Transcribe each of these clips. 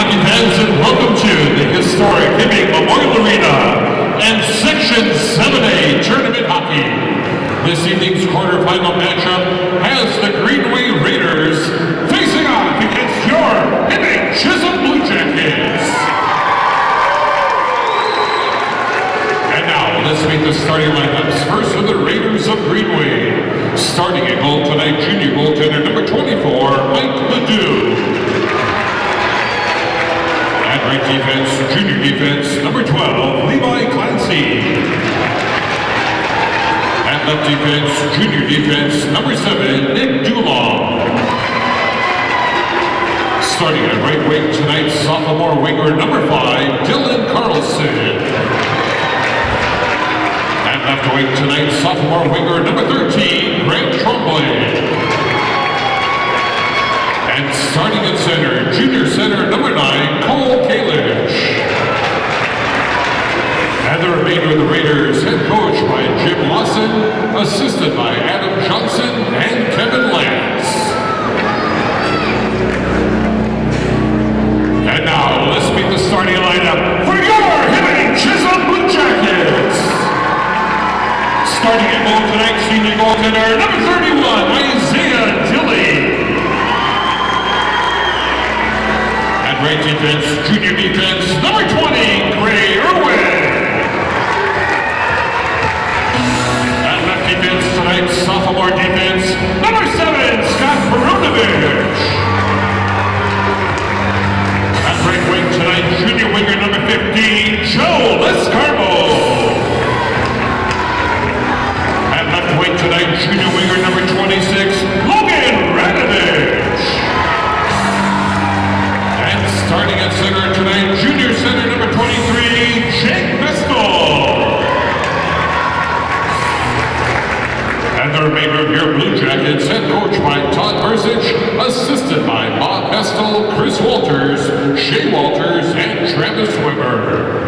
hockey fans, and welcome to the historic Hibbing Memorial Arena and Section 7A Tournament Hockey. This evening's quarterfinal matchup has the Greenway Raiders facing off against your Hibbing Chisholm Bluejackets. And now, let's meet the starting lineups. First for the Raiders of Greenway. Starting at goal tonight, junior goaltender number 24, Mike Ledoux. At right defense, junior defense, number 12, Levi Clancy. At left defense, junior defense, number 7, Nick Dulong. Starting at right wing tonight, sophomore winger number 5, Dylan Carlson. At left wing tonight, sophomore winger number 13, Grant Tremblay. And starting at center, junior center number 9, Cole Kalish. And the remainder of the Raiders, head coach by Jim Lawson, assisted by Adam Johnson and Kevin Lance. And now, let's meet the starting lineup for your Hibbing Chisholm Bluejackets. Starting at goal tonight, senior goaltender number 31, Isaiah Tilley. Right defense, junior defense, number 20, Gray Irwin. At left defense tonight, sophomore defense, number 7, Scott Perunovich. At right wing tonight, junior winger number 15, Joe Lescarbo. At left wing tonight, junior winger number 26, Logan Radovich. Starting at center tonight, junior center number 23, Jake Mestel. And the remainder of your Blue Jackets, head coach by Todd Bursich, assisted by Bob Mestel, Chris Walters, Shea Walters, and Travis Weber.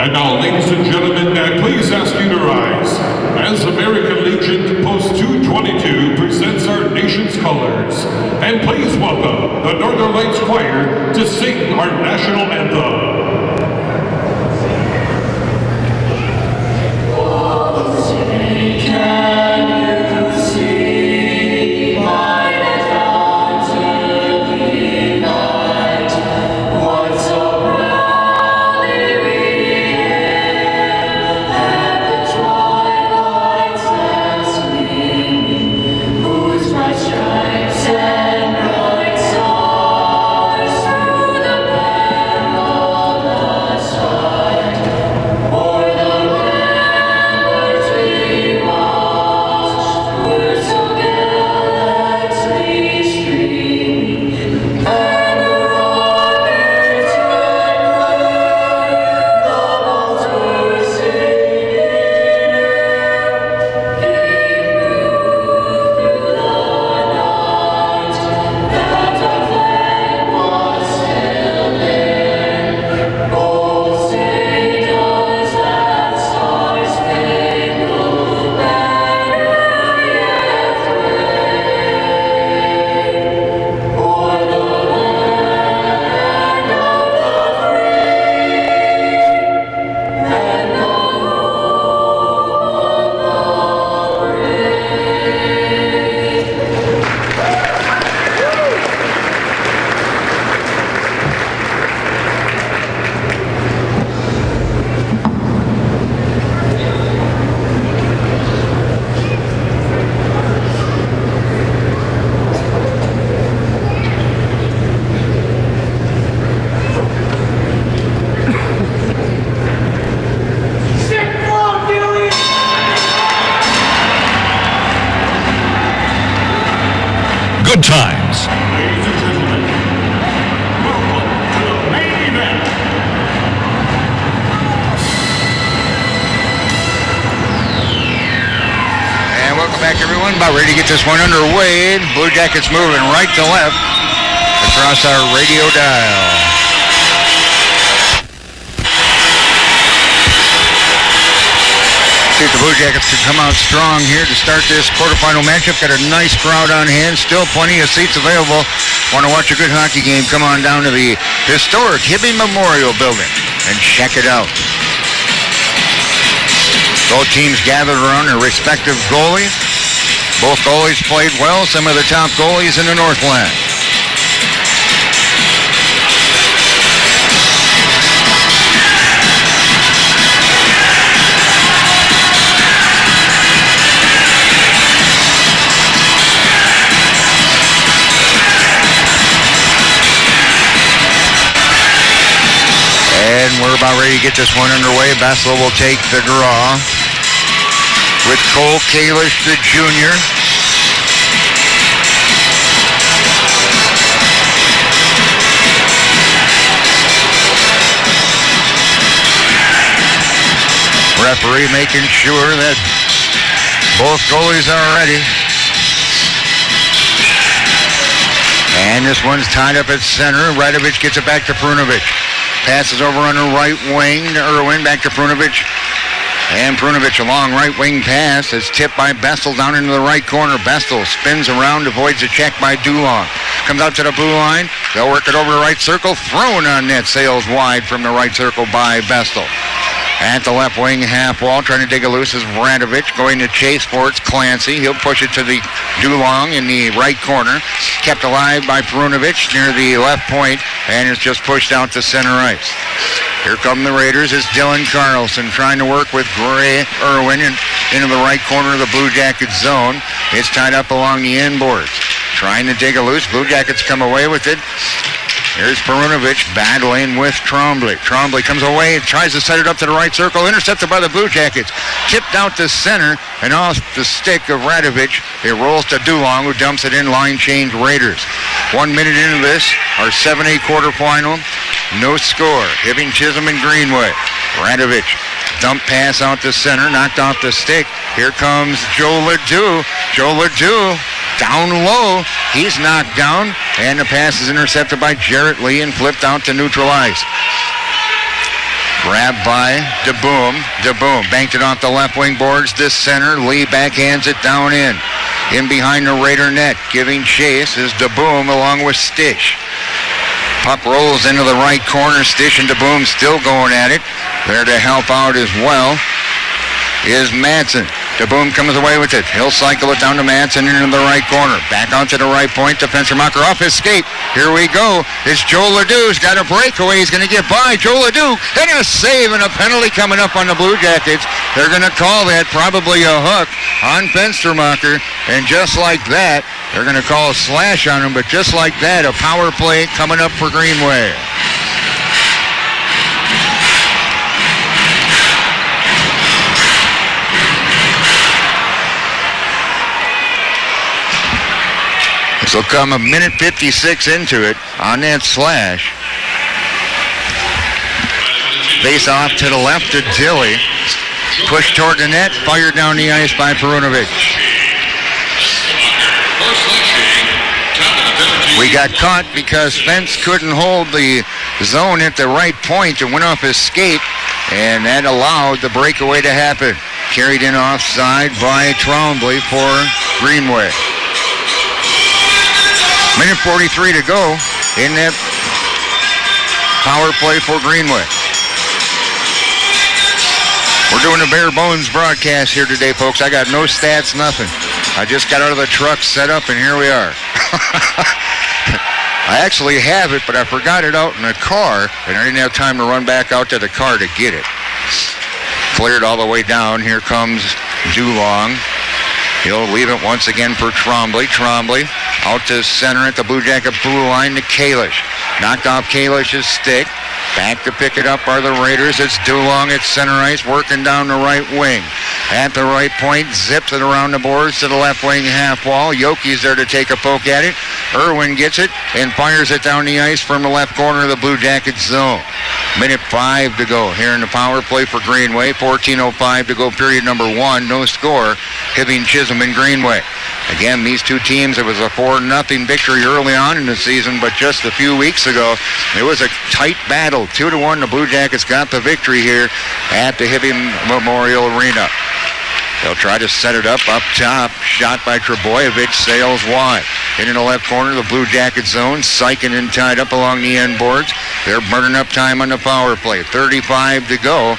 And now, ladies and gentlemen, may I please ask you to rise as American Legion Post 222 presents our nation's colors. And please welcome the Northern Lights Choir to sing our national anthem. Good times. Ladies and gentlemen, welcome to the main event. And welcome back, everyone. About ready to get this one underway. Blue Jackets moving right to left across our radio dial. See if the Blue Jackets can come out strong here to start this quarterfinal matchup. Got a nice crowd on hand. Still plenty of seats available. Want to watch a good hockey game? Come on down to the historic Hibbing Memorial Building and check it out. Both teams gathered around their respective goalies. Both goalies played well. Some of the top goalies in the Northland. And we're about ready to get this one underway. Bessel will take the draw with Cole Kalish, the junior. Referee making sure that both goalies are ready. And this one's tied up at center. Radovich gets it back to Prunovich. Passes over on the right wing to Irwin, back to Prunovich. And Prunovich, a long right wing pass, is tipped by Bestel down into the right corner. Bestel spins around, avoids a check by Dulong. Comes out to the blue line. They'll work it over the right circle. Thrown on net, sails wide from the right circle by Bestel. At the left wing half wall, trying to dig it loose is Radovich. Going to chase for it's Clancy. He'll push it to the Dulong in the right corner. Kept alive by Perunovich near the left point, and it's just pushed out to center ice. Here come the Raiders. It's Dylan Carlson trying to work with Gray Irwin into the right corner of the Blue Jackets zone. It's tied up along the end boards. Trying to dig it loose. Blue Jackets come away with it. Here's Perunovich battling with Trombley. Trombley comes away, tries to set it up to the right circle, intercepted by the Blue Jackets. Tipped out to center and off the stick of Radovich. It rolls to Dulong, who dumps it in. Line change Raiders. 1 minute into this, our 7A quarterfinal. No score. Hibbing, Chisholm, and Greenway. Radovich. Dump pass out to center, knocked off the stick. Here comes Joe Ledoux. Joe Ledoux down low. He's knocked down, and the pass is intercepted by Jarrett Lee and flipped out to neutral ice. Grabbed by DeBoom. DeBoom banked it off the left wing boards to center. Lee backhands it down in. In behind the Raider net. Giving chase is DeBoom along with Stitch. Puck rolls into the right corner. Stitch and DeBoom still going at it. There to help out as well is Madsen. DeBoom comes away with it. He'll cycle it down to Madsen into the right corner. Back out to the right point. Defensive Mocker off his skate. Here we go. It's Joe Ledoux's got a breakaway. He's going to get by. Joe Ledoux and a save and a penalty coming up on the Blue Jackets. They're going to call that probably a hook on Fenstermacher. And just like that, they're going to call a slash on him. But just like that, a power play coming up for Greenway. So come a minute 56 into it on that slash. Face off to the left to Dilly. Push toward the net, fired down the ice by Perunovich. We got caught because Fence couldn't hold the zone at the right point and went off his skate, and that allowed the breakaway to happen. Carried in offside by Trombley for Greenway. Minute 43 to go in that power play for Greenway. We're doing a bare bones broadcast here today, folks. I got no stats, nothing. I just got out of the truck, set up, and here we are. I actually have it, but I forgot it out in the car, and I didn't have time to run back out to the car to get it. Cleared all the way down. Here comes Dulong. He'll leave it once again for Trombley. Trombley out to center at the Blue Jacket blue line to Kalish. Knocked off Kalish's stick. Back to pick it up are the Raiders. It's Dulong at center ice, working down the right wing. At the right point, zips it around the boards to the left wing half wall. Yoki's there to take a poke at it. Irwin gets it and fires it down the ice from the left corner of the Blue Jackets zone. Minute 5 to go here in the power play for Greenway. 14:05 to go, period number 1. No score. Hibbing, Chisholm, and Greenway. Again, these two teams, it was a 4-0 victory early on in the season, but just a few weeks ago, it was a tight battle. 2-1, the Blue Jackets got the victory here at the Hibbing Memorial Arena. They'll try to set it up top. Shot by Trebojevic, sails wide. Into the left corner, the Blue Jacket zone. Sykin tied up along the end boards. They're burning up time on the power play. 35 to go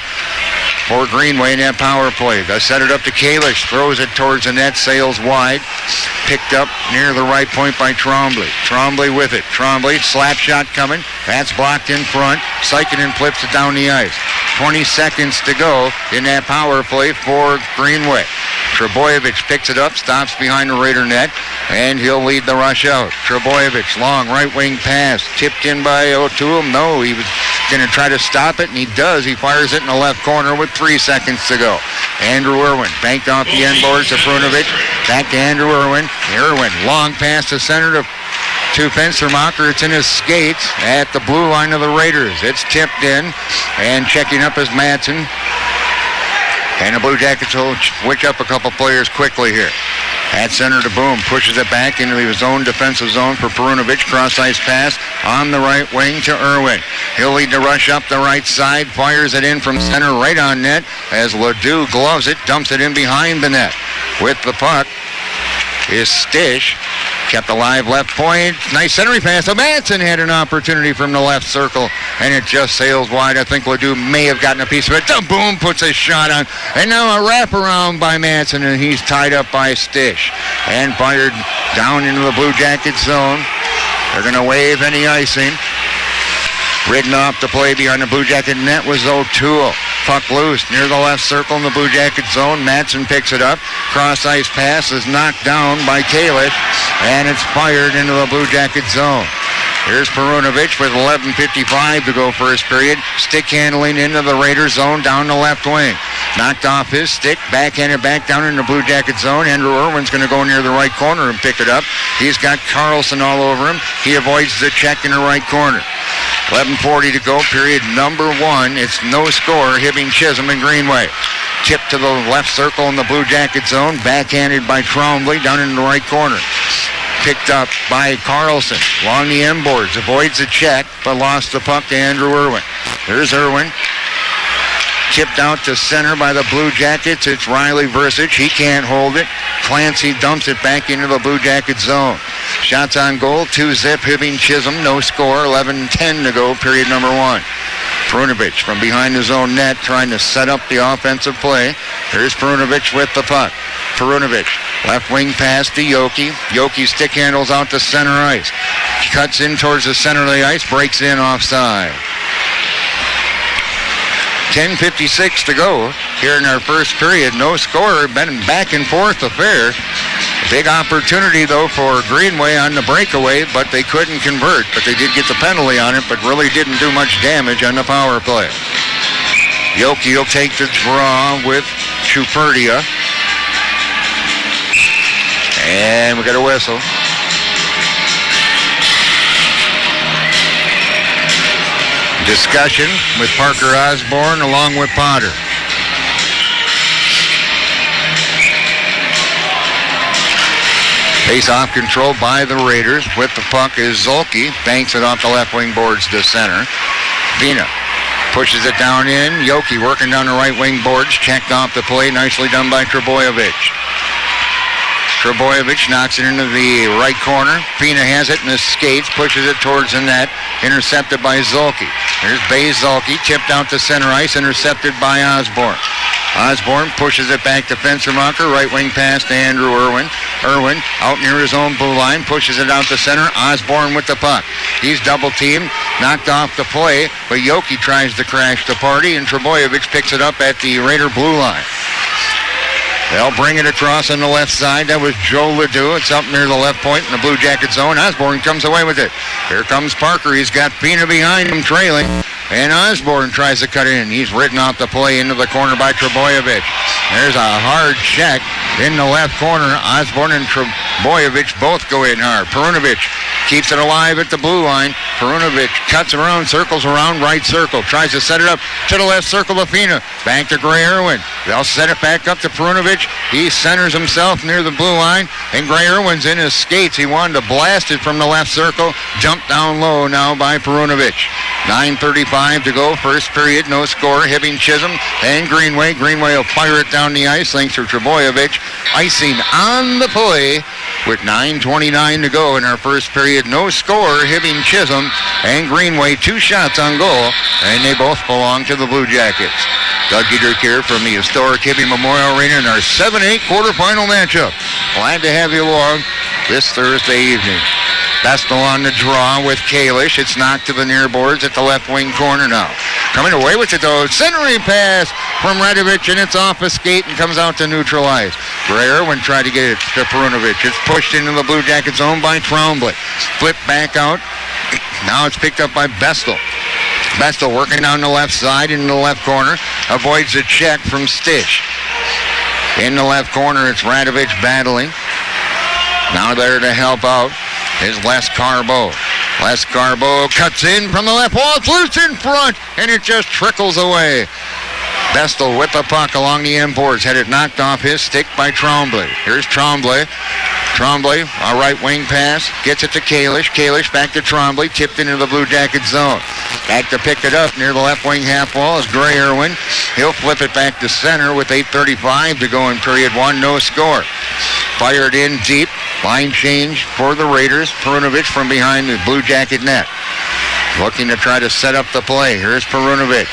for Greenway in that power play. They set it up to Kalish. Throws it towards the net, sails wide. Picked up near the right point by Trombley. Trombley with it. Trombley, slap shot coming. That's blocked in front. Sykin flips it down the ice. 20 seconds to go in that power play for Greenway. Trebojevic picks it up, stops behind the Raider net, and he'll lead the rush out. Trebojevic, long right wing pass, tipped in by O'Toole. No, he was going to try to stop it, and he does. He fires it in the left corner with 3 seconds to go. Andrew Irwin banked off the end boards to Prunovic. Back to Andrew Irwin. Irwin, long pass to center to Fenstermacher. It's in his skates at the blue line of the Raiders. It's tipped in, and checking up is Madsen. And the Blue Jackets will switch up a couple players quickly here. At center to Boom, pushes it back into his own defensive zone for Prunovic. Cross-ice pass on the right wing to Irwin. He'll lead the rush up the right side, fires it in from center right on net as Ledoux gloves it, dumps it in behind the net. With the puck is Stish. Kept alive left point. Nice centering pass. Madsen had an opportunity from the left circle, and it just sails wide. I think Ledoux may have gotten a piece of it. Boom, puts a shot on. And now a wraparound by Madsen, and he's tied up by Stish. And fired down into the Blue Jacket zone. They're going to waive any icing. Ridden off the play behind the Blue Jacket net was O'Toole. Puck loose near the left circle in the Blue Jacket zone. Madsen picks it up. Cross-ice pass is knocked down by Kalish, and it's fired into the Blue Jacket zone. Here's Perunovic with 11:55 to go first period. Stick handling into the Raider zone down the left wing. Knocked off his stick, backhanded back down in the Blue Jacket zone. Andrew Irwin's going to go near the right corner and pick it up. He's got Carlson all over him. He avoids the check in the right corner. 11:40 to go, period number 1. It's no score, Hibbing, Chisholm, and Greenway. Tip to the left circle in the Blue Jacket zone. Backhanded by Trombley down in the right corner. Picked up by Carlson. Along the end boards. Avoids the check, but lost the puck to Andrew Irwin. There's Irwin. Tipped out to center by the Blue Jackets. It's Riley Versich. He can't hold it. Clancy dumps it back into the Blue Jacket zone. Shots on goal. 2-zip. Hibbing, Chisholm. No score. 11:10 to go. Period number 1. Perunovic from behind his own net trying to set up the offensive play. Here's Perunovic with the puck. Perunovic, left wing pass to Yoki. Yoki stick handles out to center ice. Cuts in towards the center of the ice. Breaks in offside. 10:56 to go here in our first period. No score. Been back and forth affair. Big opportunity, though, for Greenway on the breakaway, but they couldn't convert. But they did get the penalty on it, but really didn't do much damage on the power play. Yoki will take the draw with Chuperdia. And we got a whistle. Discussion with Parker Osborne along with Potter. Face-off controlled by the Raiders. With the puck is Zolke. Banks it off the left wing boards to center. Vina pushes it down in. Yoki working down the right wing boards. Checked off the play. Nicely done by Trebojevic. Trebojevic knocks it into the right corner. Pina has it in his skates, pushes it towards the net, intercepted by Zolke. There's Bay Zolke, tipped out to center ice, intercepted by Osborne. Osborne pushes it back to Fenstermacher, right wing pass to Andrew Irwin. Irwin out near his own blue line, pushes it out to center. Osborne with the puck. He's double teamed, knocked off the play, but Yoki tries to crash the party, and Trebojevic picks it up at the Raider blue line. They'll bring it across on the left side. That was Joe Ledoux. It's up near the left point in the Blue Jacket zone. Osborne comes away with it. Here comes Parker. He's got Pina behind him trailing. And Osborne tries to cut in. He's ridden off the play into the corner by Trebojevic. There's a hard check in the left corner. Osborne and Trebojevic both go in hard. Perunovic keeps it alive at the blue line. Perunovic cuts around, circles around, right circle. Tries to set it up to the left circle of Pina. Back to Gray Irwin. They'll set it back up to Perunovic. He centers himself near the blue line. And Gray Irwin's in his skates. He wanted to blast it from the left circle. Jumped down low now by Perunovic. 9:35 6:35 to go. First period, no score. Hibbing, Chisholm, and Greenway. Greenway will fire it down the ice. Thanks to Trebojevic. Icing on the play with 9:29 to go in our first period. No score. Hibbing, Chisholm, and Greenway. 2 shots on goal, and they both belong to the Blue Jackets. Doug Dietrich here from the historic Hibbing Memorial Arena in our 7-8 quarterfinal matchup. Glad to have you along this Thursday evening. Bestel on the draw with Kalish. It's knocked to the near boards at the left wing corner now. Coming away with it though. Centering pass from Radovich, and it's off a skate and comes out to neutralize. Gray Irwin tried to get it to Perunovic. It's pushed into the Blue Jacket zone by Trombley. Flip back out. Now it's picked up by Bestel. Bestel working down the left side in the left corner. Avoids a check from Stitch. In the left corner, it's Radovich battling. Now there to help out is Les Carbeau. Les Carbeau cuts in from the left wall. It's loose in front, and it just trickles away. Bestel with the puck along the end boards. Had it knocked off his stick by Trombley. Here's Trombley. Trombley, a right wing pass. Gets it to Kalish. Kalish back to Trombley. Tipped into the Blue Jacket zone. Back to pick it up near the left wing half wall is Gray Irwin. He'll flip it back to center with 8:35 to go in period 1. No score. Fired in deep. Line change for the Raiders. Perunovic from behind the Blue Jacket net. Looking to try to set up the play. Here's Perunovic.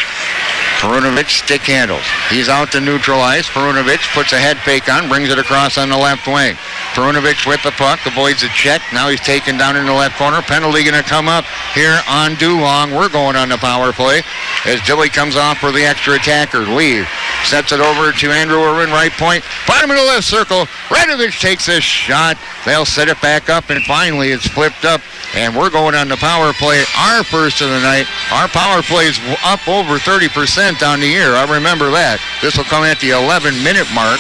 Perunovic stick handles. He's out to neutralize. Perunovic puts a head fake on, brings it across on the left wing. Perunovic with the puck, avoids a check. Now he's taken down in the left corner. Penalty going to come up here on Dulong. We're going on the power play as Dilly comes off for the extra attacker. Lee sets it over to Andrew Irwin, right point. Bottom of the left circle. Radovich takes a shot. They'll set it back up, and finally it's flipped up. And we're going on the power play, our first of the night. Our power play is up over 30% on the year. I remember that. This will come at the 11-minute mark.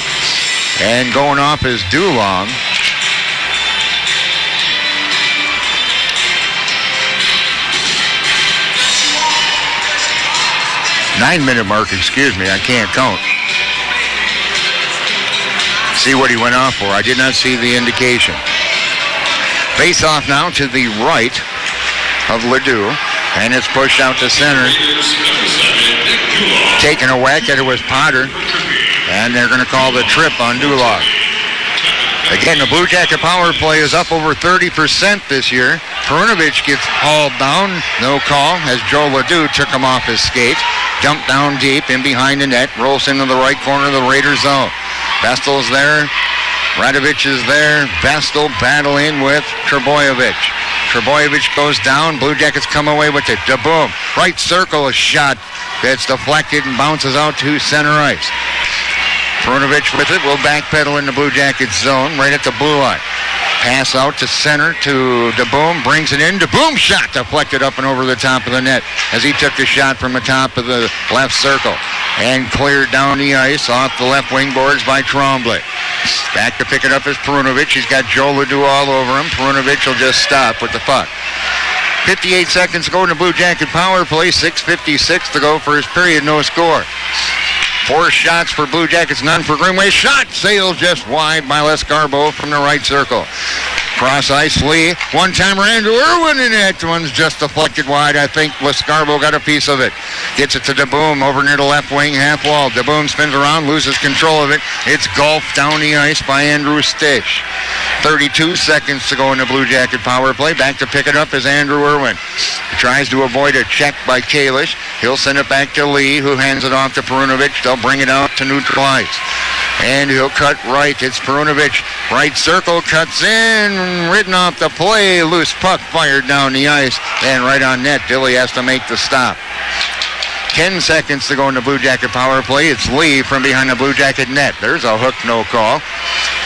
And going off is Dulong. Nine-minute mark, excuse me. I can't count. See what he went off for. I did not see the indication. Face off now to the right of Ledoux, and it's pushed out to center. Taking a whack at it was Potter, and they're going to call the trip on Dulong. Again, the Blue Jacket power play is up over 30% this year. Perunovic gets hauled down, no call, as Joe Ledoux took him off his skate. Jumped down deep in behind the net, rolls into the right corner of the Raiders zone. Bestel's there. Radovich is there. Bestel battling with Trebojevic. Trebojevic goes down. Blue Jackets come away with it. DeBoom. Right circle, a shot that's deflected and bounces out to center ice. Perunovic with it will backpedal in the Blue Jackets zone right at the blue line. Pass out to center to DeBoom. Brings it in. DeBoom shot deflected up and over the top of the net as he took the shot from the top of the left circle. And cleared down the ice off the left wing boards by Trombley. Back to pick it up is Perunovic. He's got Joe Ledoux all over him. Perunovic will just stop with the puck. 58 seconds to go in the Blue Jacket power play. 6:56 to go first period. No score. 4 shots for Blue Jackets, none for Greenway. Shot sails just wide by Les Carbeau from the right circle. Cross ice, Lee. One-timer, Andrew Irwin, and that one's just deflected wide. I think Les Carbeau got a piece of it. Gets it to DeBoom over near the left wing half wall. DeBoom spins around, loses control of it. It's golfed down the ice by Andrew Stitch. 32 seconds to go in the Blue Jacket power play. Back to pick it up is Andrew Irwin. He tries to avoid a check by Kalish. He'll send it back to Lee, who hands it off to Perunovic. They'll bring it out to neutral ice. And he'll cut right. It's Perunovic. Right circle, cuts in, ridden off the play. Loose puck fired down the ice. And right on net, Dilly has to make the stop. 10 seconds to go in the Blue Jacket power play. It's Lee from behind the Blue Jacket net. There's a hook, no call.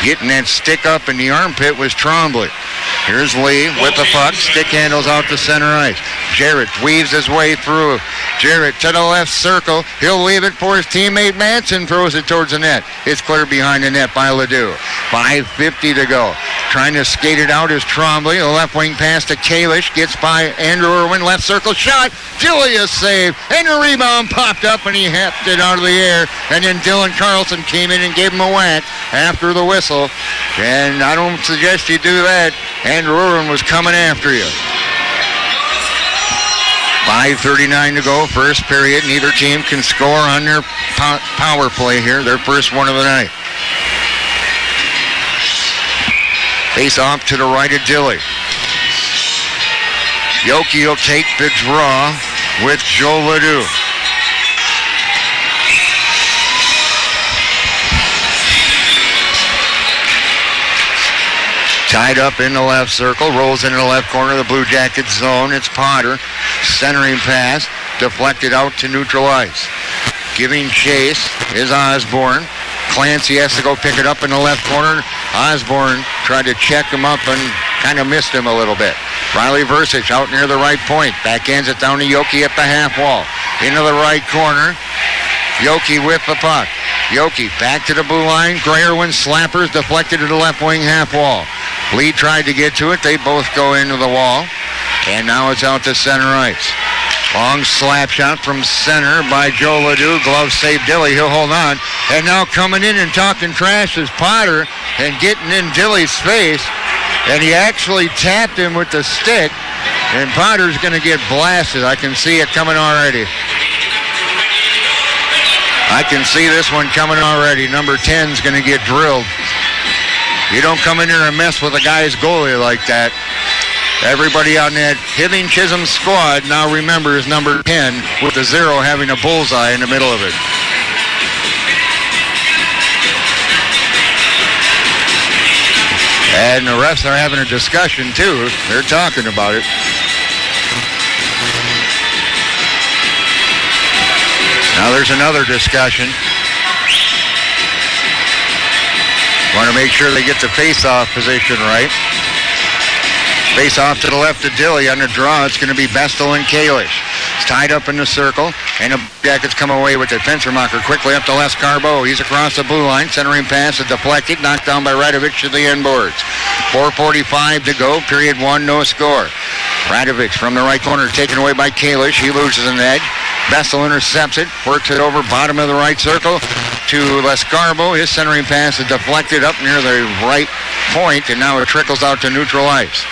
Getting that stick up in the armpit was Trombley. Here's Lee with the puck. Stick handles out to center ice. Jarrett weaves his way through. Jarrett to the left circle. He'll leave it for his teammate Manson. Throws it towards the net. It's cleared behind the net by Ledoux. 5:50 to go. Trying to skate it out is Trombley. A left wing pass to Kalish. Gets by Andrew Irwin. Left circle shot. Julius save. And the rebound popped up and he heft it out of the air. And then Dylan Carlson came in and gave him a whack after the whistle. And I don't suggest you do that. Andrew Irwin was coming after you. 5:39 to go, first period. Neither team can score on their power play here, their first one of the night. Face off to the right of Dilly. Yoki will take the draw with Joe Ledoux. Tied up in the left circle, rolls into the left corner of the Blue Jackets zone. It's Potter. Centering pass, deflected out to neutral ice. Giving chase is Osborne. Clancy has to go pick it up in the left corner. Osborne tried to check him up and kind of missed him a little bit. Riley Versich out near the right point. Backhands it down to Yoki at the half wall. Into the right corner. Yoki with the puck. Yoki back to the blue line. Grayerwin slappers deflected to the left wing half wall. Lee tried to get to it. They both go into the wall. And now it's out to center ice. Long slap shot from center by Joe Ledoux. Glove save Dilly. He'll hold on. And now coming in and talking trash is Potter and getting in Dilly's face. And he actually tapped him with the stick. And Potter's going to get blasted. I can see it coming already. I can see this one coming already. Number 10's going to get drilled. You don't come in here and mess with a guy's goalie like that. Everybody on that Hibbing Chisholm squad now remembers number 10 with the 0 having a bullseye in the middle of it. And the refs are having a discussion too. They're talking about it. Now there's another discussion. Want to make sure they get the face-off position right. Face-off to the left of Dilly. On the draw, it's going to be Bestel and Kalish. It's tied up in the circle, and the Jackets come away with it. Fencermacher quickly up to Les Carbeau. He's across the blue line. Centering pass is deflected. Knocked down by Radovich to the end boards. 4:45 to go. Period 1, no score. Radovich from the right corner taken away by Kalish. He loses an edge. Bestel intercepts it. Works it over bottom of the right circle to Lescarbo. His centering pass is deflected up near the right point, and now it trickles out to neutral ice.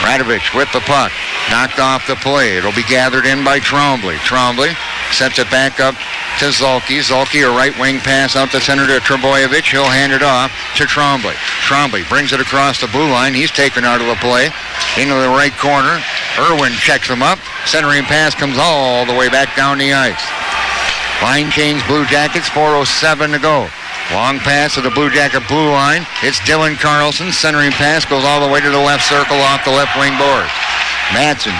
Radovich with the puck. Knocked off the play. It'll be gathered in by Trombley. Trombley sets it back up to Zolke. Zolke, a right wing pass out the center to Trebojevic. He'll hand it off to Trombley. Trombley brings it across the blue line. He's taken out of the play. Into the right corner. Irwin checks him up. Centering pass comes all the way back down the ice. Line change Blue Jackets. 4:07 to go. Long pass to the Blue Jacket blue line. It's Dylan Carlson. Centering pass goes all the way to the left circle off the left wing board. Madsen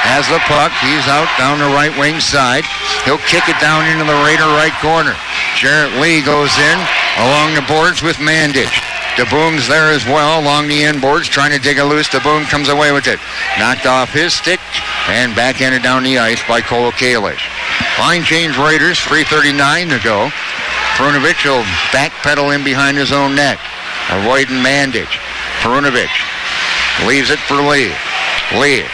has the puck. He's out down the right wing side. He'll kick it down into the Raider right corner. Jarrett Lee goes in along the boards with Mandich. DeBoom's there as well along the end boards trying to dig it loose. DeBoom comes away with it. Knocked off his stick and backhanded down the ice by Cole Kalish. Line change Raiders. 3:39 to go. Perunovic will backpedal in behind his own net, avoiding Mandich. Perunovic leaves it for Lee. Lee.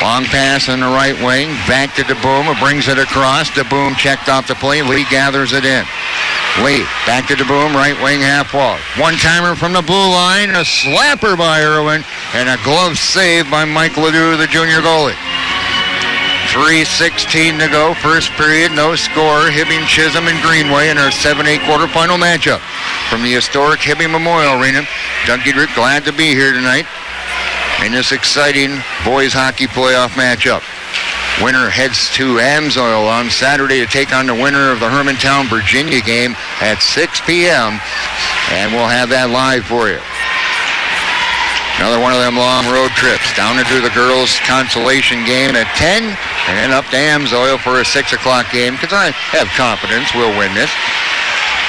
Long pass in the right wing. Back to DeBoom. Brings it across. DeBoom checked off the play. Lee gathers it in. Lee. Back to DeBoom. Right wing half wall. One-timer from the blue line. A slapper by Irwin. And a glove save by Mike Ledoux, the junior goalie. 3:16 to go. First period. No score. Hibbing, Chisholm, and Greenway in our 7-8 quarterfinal matchup. From the historic Hibbing Memorial Arena. Doug Giedrich glad to be here tonight in this exciting boys hockey playoff matchup. Winner heads to Amsoil on Saturday to take on the winner of the Hermantown, Virginia game at 6 p.m. And we'll have that live for you. Another one of them long road trips. Down to do the girls' consolation game at 10 and then up to Amsoil for a 6 o'clock game because I have confidence we'll win this.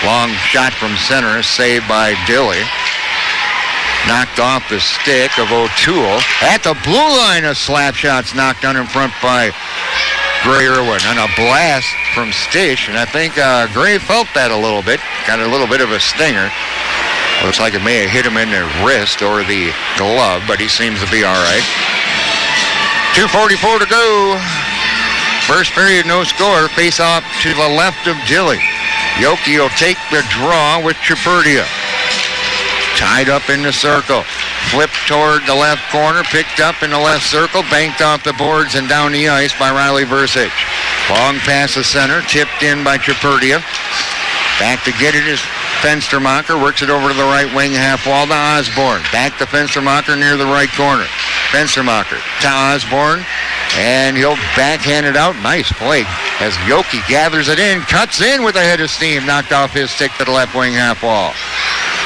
Long shot from center, saved by Dilly. Knocked off the stick of O'Toole. At the blue line, a slap shot's knocked down in front by Gray Irwin. And a blast from Stish. And I think Gray felt that a little bit. Got a little bit of a stinger. Looks like it may have hit him in the wrist or the glove, but he seems to be all right. 2:44 to go. First period, no score. Face off to the left of Dilly. Yoki will take the draw with Chaperdia. Tied up in the circle. flipped toward the left corner, picked up in the left circle, banked off the boards and down the ice by Riley Versich. Long pass to center, tipped in by Chaperdia. Back to get it is Fenstermacher, works it over to the right wing half wall to Osborne. Back to Fenstermacher near the right corner. Fenstermacher to Osborne, and he'll backhand it out. Nice play as Yoki gathers it in, cuts in with a head of steam, knocked off his stick to the left wing half wall.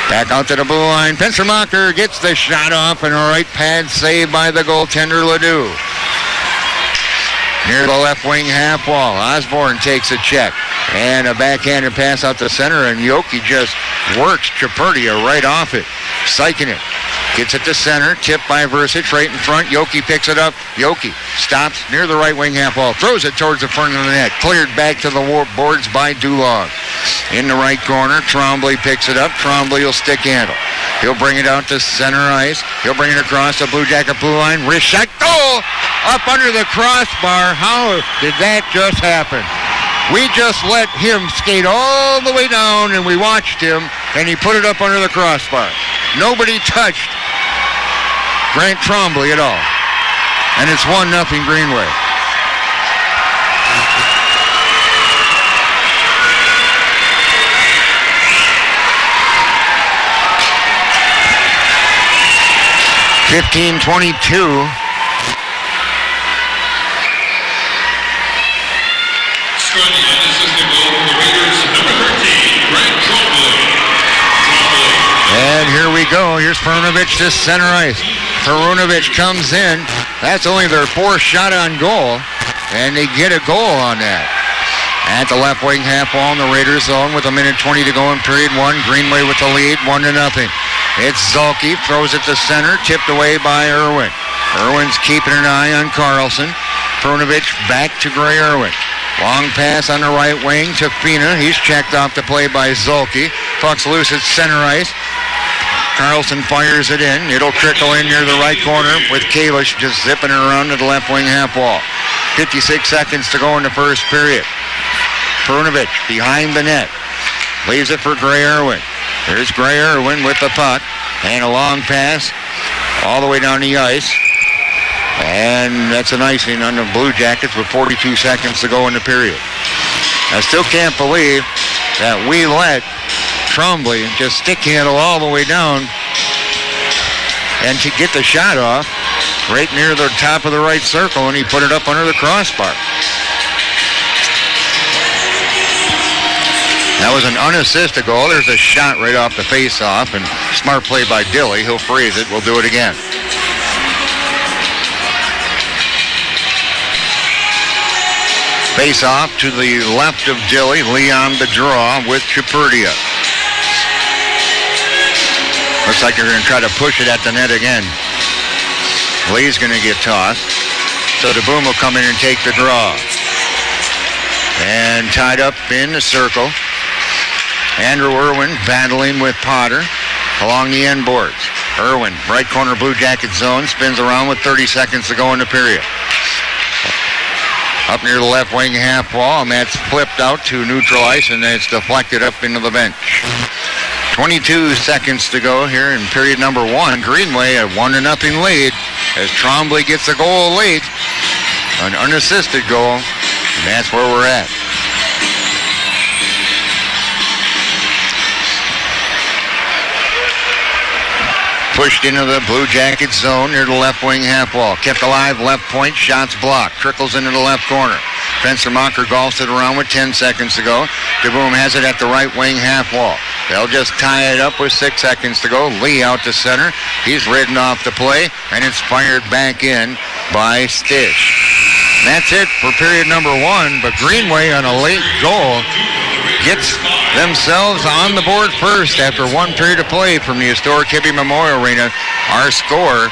Back out to the blue line. Fenstermacher gets the shot off, and a right pad saved by the goaltender Ledoux. Near the left wing half wall, Osborne takes a check. And a backhanded pass out the center, and Yoki just works Chaperdia right off it. Psyching it. Gets it to center, tipped by Versich right in front. Yoki picks it up. Yoki stops near the right wing half wall. Throws it towards the front of the net. Cleared back to the boards by Dulong. In the right corner, Trombley picks it up. Trombley will stick handle. He'll bring it out to center ice. He'll bring it across the Blue Jacket blue line. Wrist shot. Goal! Up under the crossbar. How did that just happen? We just let him skate all the way down, and we watched him, and he put it up under the crossbar. Nobody touched Grant Trombley at all. And it's 1-0 Greenway. (15:22). And here we go. Here's Perunovich to center ice. Perunovich comes in. That's only their fourth shot on goal, and they get a goal on that. At the left wing half wall in the Raiders zone with 1:20 to go in period one. Greenway with the lead, 1-0. It's Zolke, throws it to center, tipped away by Irwin. Irwin's keeping an eye on Carlson. Perunovich back to Gray Irwin. Long pass on the right wing to Fina. He's checked off the play by Zolke. Puck's loose at center ice. Carlson fires it in. It'll trickle in near the right corner with Kalish just zipping it around to the left wing half wall. 56 seconds to go in the first period. Perunovich behind the net. Leaves it for Gray Irwin. Here's Gray Irwin with the puck. And a long pass all the way down the ice. And that's an icing on the Blue Jackets with 42 seconds to go in the period. I still can't believe that we let Trombley just stick handle all the way down and to get the shot off right near the top of the right circle, and he put it up under the crossbar. That was an unassisted goal. There's a shot right off the face-off, and smart play by Dilly. He'll freeze it. We'll do it again. Face-off to the left of Dilly. Leon the draw with Chaperdia. Looks like they're going to try to push it at the net again. Lee's going to get tossed. So DeBoom will come in and take the draw. And tied up in the circle. Andrew Irwin battling with Potter along the end boards. Irwin, right corner Blue Jacket zone, spins around with 30 seconds to go in the period. Up near the left wing half wall, and that's flipped out to neutral ice, and then it's deflected up into the bench. 22 seconds to go here in period number one. Greenway a 1-0 lead as Trombley gets a goal late. An unassisted goal, and that's where we're at. Pushed into the Blue Jacket zone near the left wing half wall. Kept alive, left point, shots blocked. Trickles into the left corner. Fenstermacher golfs it around with 10 seconds to go. DeBoom has it at the right wing half wall. They'll just tie it up with 6 seconds to go. Lee out to center. He's ridden off the play, and it's fired back in by Stish. And that's it for period number one, but Greenway on a late goal gets themselves on the board first after one period of play from the historic Hibbing Memorial Arena. Our score,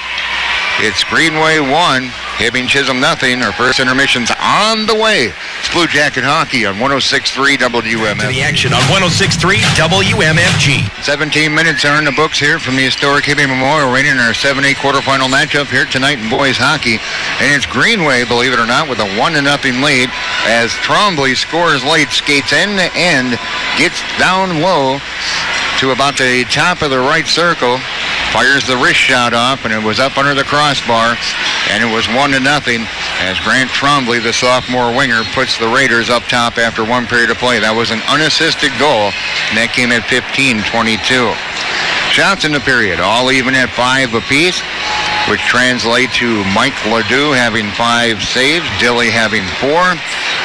it's Greenway 1, Hibbing Chisholm nothing. Our first intermission's on the way. It's Blue Jacket Hockey on 106.3 WMFG. To the action on 106.3 WMFG. 17 minutes are in the books here from the historic Hibbing Memorial Arena in our 7A quarterfinal matchup here tonight in boys hockey. And it's Greenway, believe it or not, with a 1-0 lead as Trombley scores late, skates end to end, gets down low to about the top of the right circle, fires the wrist shot off, and it was up under the crossbar, and it was 1-0 as Grant Trombley, the sophomore winger, puts the Raiders up top after one period of play. That was an unassisted goal, and that came at 15-22. Shots in the period, all even at 5 apiece, which translate to Mike Ledoux having 5 saves, Dilly having 4.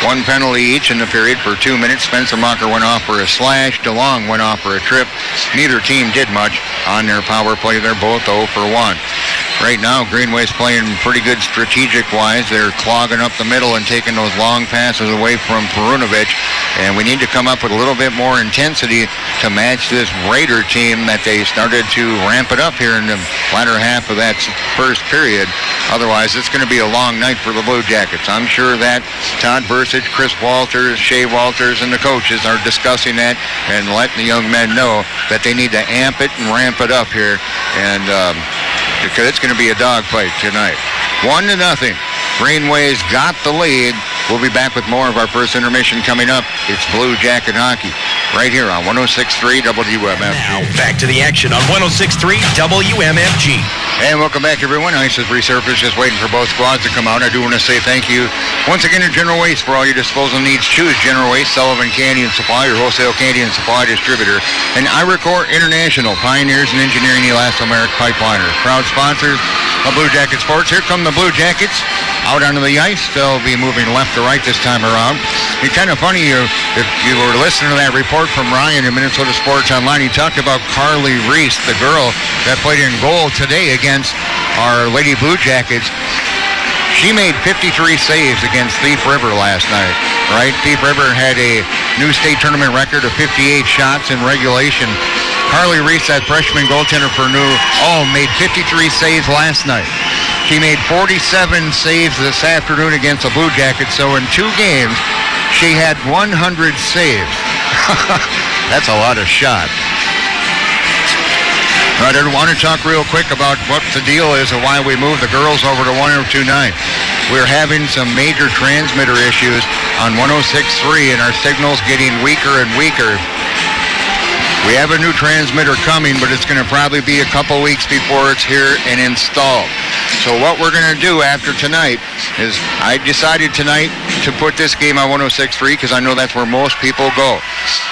1 penalty each in the period for 2 minutes. Spencer Mocker went off for a slash. DeLong went off for a trip. Neither team did much on their power play. They're both 0 for 1. Right now, Greenway's playing pretty good strategic-wise. They're clogging up the middle and taking those long passes away from Perunovic. And we need to come up with a little bit more intensity to match this Raider team that they started to ramp it up here in the latter half of that first period. Otherwise, it's going to be a long night for the Blue Jackets. I'm sure that Todd Bursich, Chris Walters, Shea Walters, and the coaches are discussing that and letting the young men know that they need to amp it and ramp it up here. And because it's going to be a dogfight tonight. 1-0. Greenway's got the lead. We'll be back with more of our first intermission coming up. It's Blue Jacket Hockey right here on 106.3 WMFG. Now, back to the action on 106.3 WMFG. And welcome back, everyone. Ice has resurfaced, just waiting for both squads to come out. I do want to say thank you once again to General Waste for all your disposal needs. Choose General Waste, Sullivan Candy and Supply, your wholesale candy and supply distributor. And Iracor International, pioneers in engineering elastomeric pipeliners. Proud sponsors of Blue Jacket Sports. Here come the Blue Jackets out onto the ice. They'll be moving left to right this time around. It's kind of funny, if you were listening to that report from Ryan in Minnesota Sports Online, he talked about Carly Reese, the girl that played in goal today against our Lady Blue Jackets. She made 53 saves against Thief River last night, right? Thief River had a new state tournament record of 58 shots in regulation. Carly Reese, that freshman goaltender for New, made 53 saves last night. She made 47 saves this afternoon against the Blue Jackets, so in 2 games, she had 100 saves. That's a lot of shots. I want to talk real quick about what the deal is and why we moved the girls over to 102.9. We're having some major transmitter issues on 106.3, and our signal's getting weaker and weaker. We have a new transmitter coming, but it's going to probably be a couple weeks before it's here and installed. So what we're going to do after tonight is I decided tonight to put this game on 106.3 because I know that's where most people go.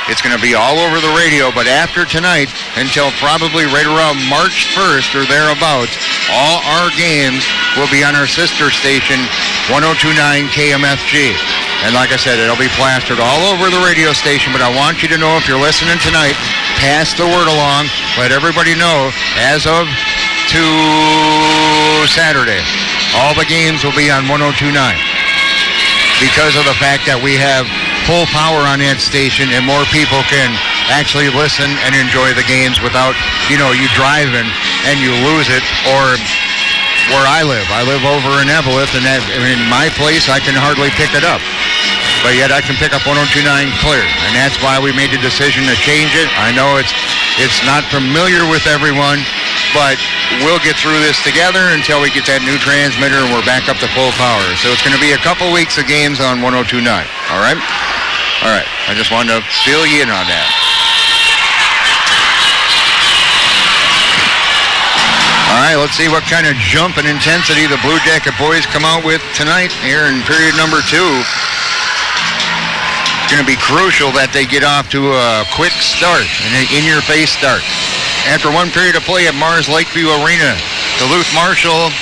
It's going to be all over the radio, but after tonight, until probably right around March 1st or thereabouts, all our games will be on our sister station, 102.9 KMFG. And like I said, it'll be plastered all over the radio station, but I want you to know if you're listening tonight, pass the word along. Let everybody know as of to Saturday, all the games will be on 102.9 because of the fact that we have full power on that station and more people can actually listen and enjoy the games without, you driving and you lose it. Or where I live over in Evelyn, and in my place I can hardly pick it up. But yet I can pick up 102.9 clear, and that's why we made the decision to change it. I know it's not familiar with everyone, but we'll get through this together until we get that new transmitter and we're back up to full power. So it's going to be a couple weeks of games on 102.9. All right? All right. I just wanted to fill you in on that. All right, let's see what kind of jump and intensity the Blue Jacket boys come out with tonight here in period number 2. It's going to be crucial that they get off to a quick start, an in-your-face start. After 1 period of play at Mars Lakeview Arena, Duluth Marshall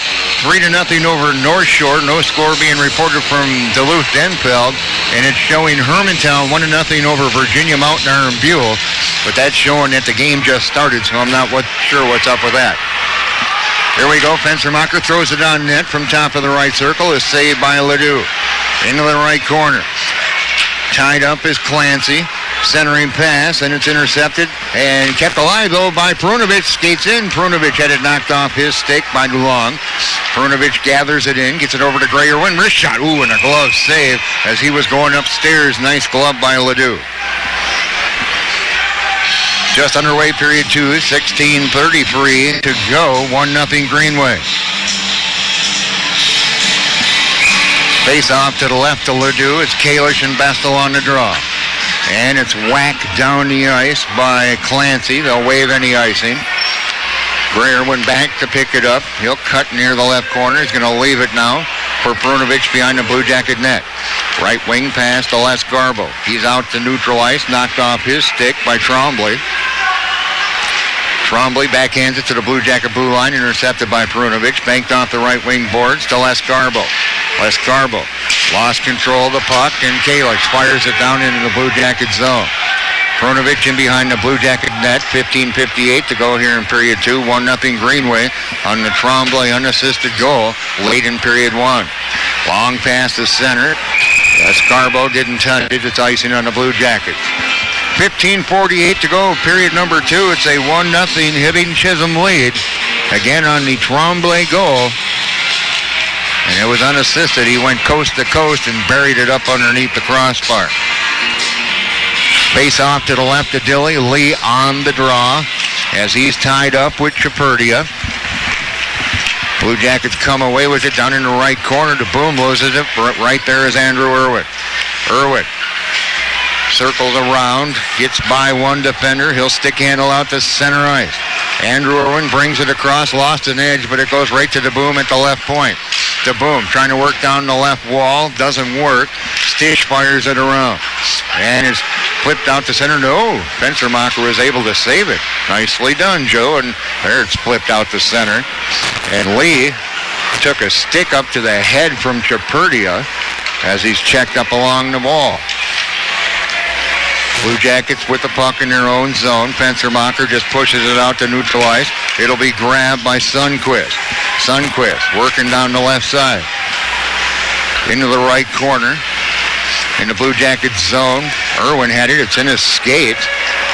3-0 over North Shore. No score being reported from Duluth Denfeld, and it's showing Hermantown 1-0 over Virginia Mountain Iron Buell, but that's showing that the game just started, so I'm not sure what's up with that. Here we go. Fenstermacher throws it on net from top of the right circle. Is saved by Ledoux. Into the right corner. Tied up is Clancy. Centering pass, and it's intercepted and kept alive, though, by Perunovic. Skates in. Perunovic had it knocked off his stick by DeLong. Perunovic gathers it in, gets it over to Grayer-Win. Wrist shot. Ooh, and a glove save as he was going upstairs. Nice glove by Ledoux. Just underway, period 2, 16:33 to go, 1-0 Greenway. Face off to the left to Ledoux. It's Kalish and Bestel on the draw. And it's whacked down the ice by Clancy. They'll waive any icing. Greer went back to pick it up. He'll cut near the left corner. He's going to leave it now for Prunovich behind the Blue Jacket net. Right wing pass to Les Garbo. He's out to neutral ice, knocked off his stick by Trombley. Trombley backhands it to the Blue Jacket blue line, intercepted by Prunovich. Banked off the right wing boards to Les Garbo. Les Garbo lost control of the puck, and Kalix fires it down into the Blue Jacket zone. Prunovich in behind the Blue Jacket net. 15:58 to go here in period 2. 1-0 Greenway on the Trombley unassisted goal late in period 1. Long pass to center. Escarbo didn't touch it. It's icing on the Blue Jackets. 15:48 to go, period number 2. It's a 1-0 Hibbing Chisholm lead. Again on the Trombley goal. And it was unassisted. He went coast to coast and buried it up underneath the crossbar. Face off to the left of Dilly. Lee on the draw as he's tied up with Chaperdia. Blue Jackets come away with it down in the right corner. The Boom loses it. Right there is Andrew Irwin. Irwin circles around, gets by one defender. He'll stick handle out to center ice. Andrew Irwin brings it across, lost an edge, but it goes right to the Boom at the left point. The Boom trying to work down the left wall. Doesn't work. Stish fires it around. And it's flipped out to center. No, Fenstermacher was able to save it. Nicely done, Joe. And there it's flipped out to center. And Lee took a stick up to the head from Chaperdia as he's checked up along the wall. Blue Jackets with the puck in their own zone. Fenstermacher just pushes it out to neutral ice. It'll be grabbed by Sundquist. Sundquist working down the left side. Into the right corner. In the Blue Jackets zone. Irwin had it. It's in his skates.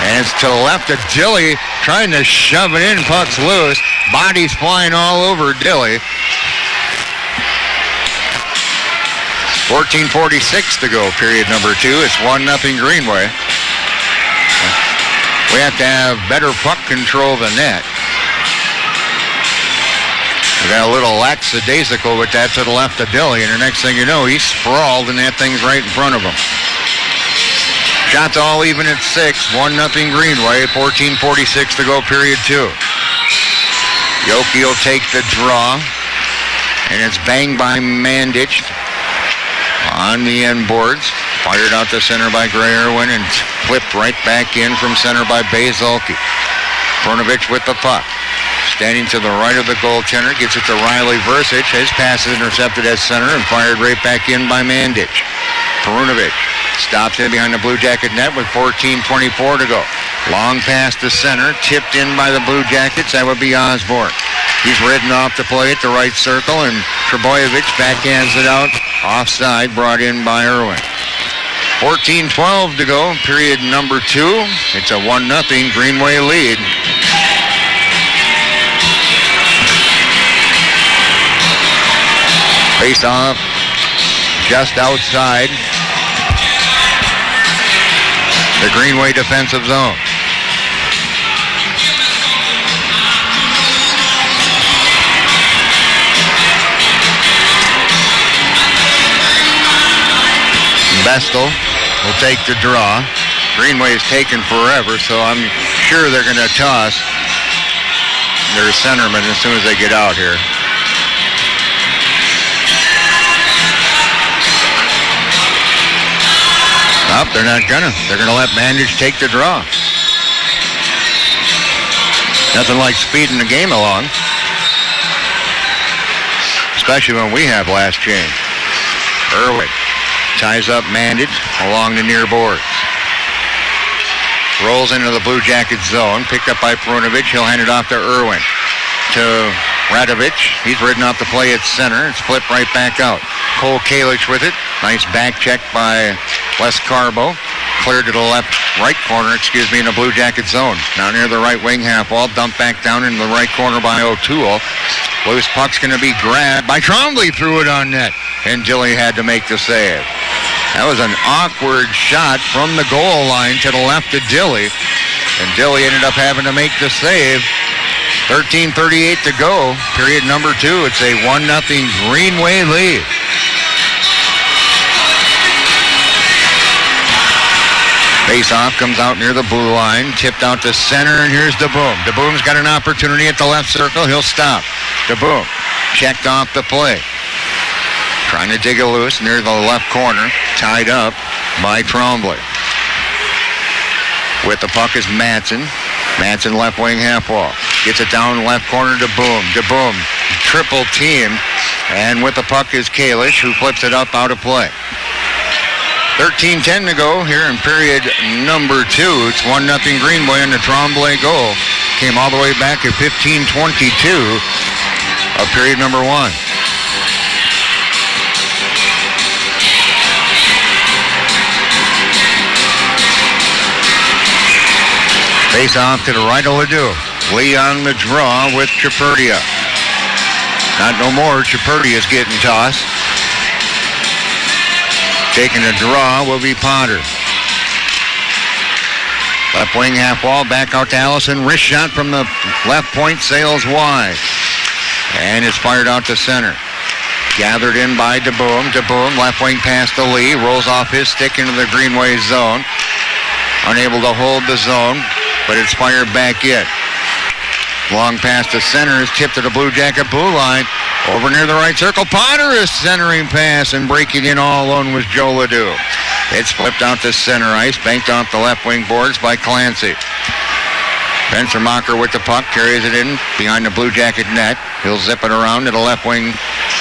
And it's to the left of Dilly. Trying to shove it in. Puck's loose. Bodies flying all over Dilly. 14:46 to go, period number 2. It's 1-0 Greenway. We have to have better puck control than that. We got a little lackadaisical with that to the left of Dilly, and the next thing you know, he's sprawled, and that thing's right in front of him. Shots all even at 6. 1-0 Greenway. 14:46 to go, period 2. Yoki will take the draw, and it's banged by Mandich on the end boards. Fired out to center by Gray Irwin and flipped right back in from center by Bazolke. Prunovich with the puck. Standing to the right of the goaltender. Gets it to Riley Versich. His pass is intercepted at center and fired right back in by Mandich. Prunovich stops in behind the Blue Jacket net with 14:24 to go. Long pass to center. Tipped in by the Blue Jackets. That would be Osborne. He's ridden off to play at the right circle, and Trebojevic backhands it out. Offside, brought in by Irwin. 14:12 to go, period number 2. It's a 1-0 Greenway lead. Face off just outside the Greenway defensive zone. Bestel will take the draw. Greenway is taken forever, so I'm sure they're going to toss their centerman as soon as they get out here. Nope, they're not gonna. They're going to let Mandich take the draw. Nothing like speeding the game along. Especially when we have last change. Irwin ties up Mandich along the near boards. Rolls into the Blue Jackets zone. Picked up by Prunovich. He'll hand it off to Irwin. To Radovic. He's ridden off the play at center. It's flipped right back out. Cole Kalix with it. Nice back check by Les Carbo. Cleared to the right corner, in the Blue Jacket zone. Now near the right wing half wall. Dumped back down into the right corner by O'Toole. Loose puck's going to be grabbed by Trombley. Threw it on net. And Dilly had to make the save. That was an awkward shot from the goal line to the left of Dilly. And Dilly ended up having to make the save. 13:38 to go. Period number 2. It's a 1-0 Greenway lead. Face-off comes out near the blue line, tipped out to center, and here's DeBoom. DeBoom's got an opportunity at the left circle. He'll stop. DeBoom checked off the play. Trying to dig it loose near the left corner, tied up by Trombley. With the puck is Madsen. Madsen left wing half wall. Gets it down left corner to Boom. DeBoom triple team, and with the puck is Kalish, who flips it up out of play. 13:10 to go here in period number 2. It's 1-0 Greenway, and the Tremblay goal came all the way back at 15:22 of period number 1. Face off to the right of Ledoux. Lee on the draw with Chaperdia. Not no more. Chaperdia's getting tossed. Taking a draw will be Potter. Left wing half wall, back out to Allison. Wrist shot from the left point, sails wide. And it's fired out to center. Gathered in by DeBoom. DeBoom, left wing pass to Lee. Rolls off his stick into the Greenway zone. Unable to hold the zone, but it's fired back in. Long pass to center is tipped to the Blue Jacket blue line. Over near the right circle, Potter is centering pass, and breaking in all alone was Joe Ledoux. It's flipped out to center ice, banked off the left wing boards by Clancy. Bensermacher with the puck, carries it in behind the Blue Jacket net. He'll zip it around to the left wing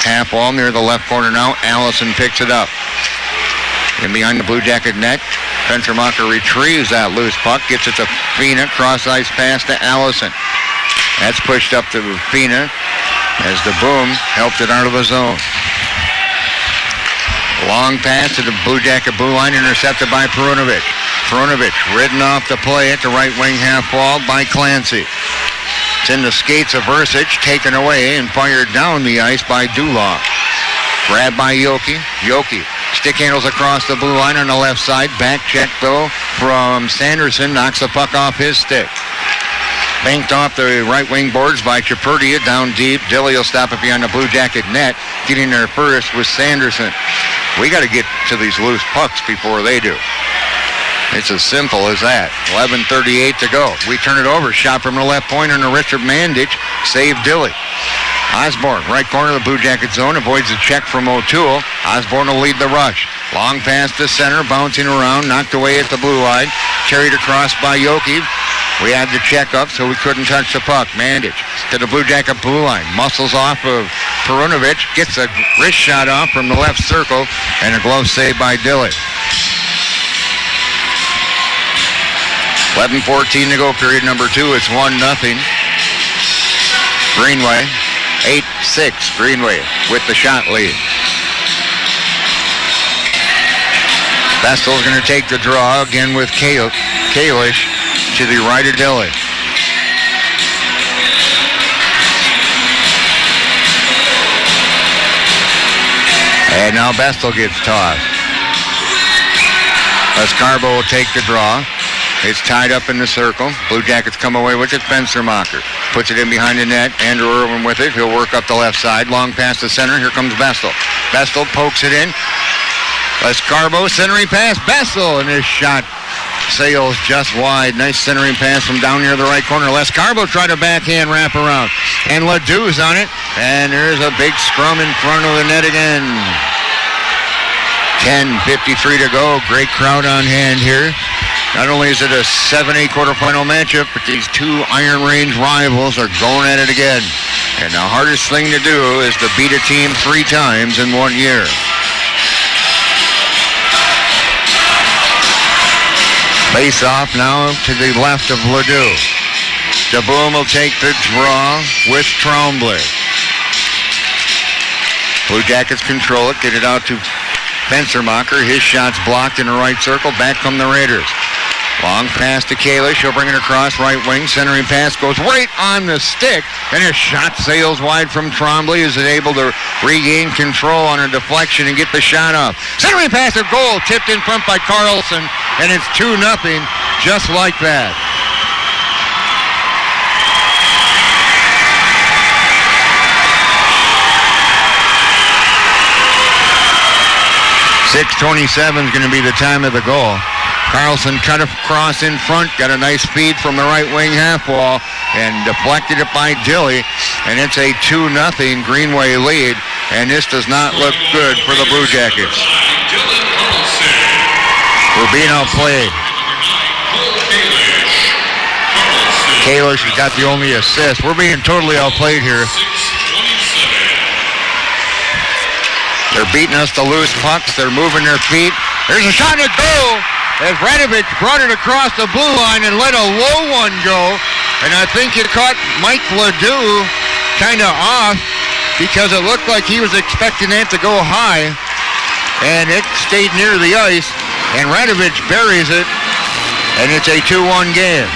half wall near the left corner now. Allison picks it up. In behind the Blue Jacket net, Bensermacher retrieves that loose puck, gets it to Fina, cross ice pass to Allison. That's pushed up to Fina as the Boom helped it out of the zone. Long pass to the Blue Jacket blue line, intercepted by Perunovic. Perunovic ridden off the play at the right wing half wall by Clancy. It's in the skates of Versich, taken away and fired down the ice by Duloc. Grabbed by Yoki. Yoki stick handles across the blue line on the left side. Back check though from Sanderson, knocks the puck off his stick. Banked off the right wing boards by Chaperdia, down deep. Dilly will stop it behind the Blue Jacket net. Getting there first was Sanderson. We got to get to these loose pucks before they do. It's as simple as that. 11:38 to go. We turn it over. Shot from the left point on the Richard Mandich. Save Dilly. Osborne, right corner of the Blue Jacket zone, avoids a check from O'Toole. Osborne will lead the rush. Long pass to center, bouncing around, knocked away at the blue line. Carried across by Yoki. We had the check up, so we couldn't touch the puck. Mandich to the Blue Jacket blue line. Muscles off of Perunovic. Gets a wrist shot off from the left circle, and a glove save by Dilly. 11:14 to go, period number 2. It's 1-0. Greenway. 8-6, Greenway with the shot lead. Vestal's going to take the draw again with Kalish to the right of Dilly. And now Vestal gets tossed. Escarbo will take the draw. It's tied up in the circle. Blue Jackets come away with it. Bensermacher puts it in behind the net. Andrew Irwin with it. He'll work up the left side. Long pass to center. Here comes Vestal. Vestal pokes it in. Escarbo centering pass. Vestal, and his shot sails just wide. Nice centering pass from down near the right corner. Escarbo tried a backhand wrap around. And Ledoux's on it. And there's a big scrum in front of the net again. 10:53 to go. Great crowd on hand here. Not only is it a 7A quarterfinal matchup, but these two Iron Range rivals are going at it again. And the hardest thing to do is to beat a team 3 times in 1 year. Face off now to the left of Ledoux. DeBoom will take the draw with Tremblay. Blue Jackets control it, get it out to Bensermacher. His shot's blocked in the right circle. Back come the Raiders. Long pass to Kalish. He'll bring it across right wing. Centering pass goes right on the stick. And his shot sails wide from Tremblay. Is able to regain control on a deflection and get the shot off. Centering pass of goal. Tipped in front by Carlson. And it's 2-0 just like that. .6:27 is going to be the time of the goal. Carlson cut across in front, got a nice feed from the right wing half wall, and deflected it by Dilly, and it's a 2-0 Greenway lead, and this does not look good for the Blue Jackets. We're being outplayed. Kalish has got the only assist. We're being totally outplayed here. They're beating us to loose pucks. They're moving their feet. There's a shot at goal as Radovich brought it across the blue line and let a low one go. And I think it caught Mike Ledoux kind of off because it looked like he was expecting that to go high. And it stayed near the ice. And Radovich buries it. And it's a 2-1 game.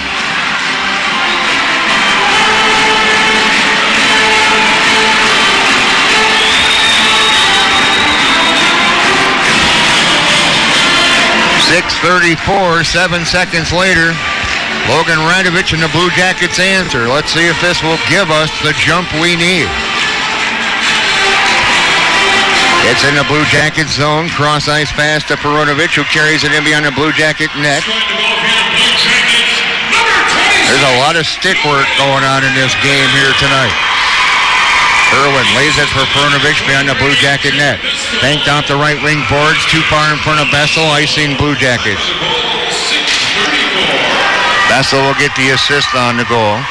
.6:34, 7 seconds later. Logan Radovich and the Blue Jackets answer. Let's see if this will give us the jump we need. It's in the Blue Jacket zone. Cross ice pass to Perunovic, who carries it in behind the Blue Jacket net. There's a lot of stick work going on in this game here tonight. Irwin lays it for Perunovic behind the Blue Jacket net. Banked off the right wing boards, too far in front of Bessel, icing Blue Jackets. Bessel will get the assist on the goal.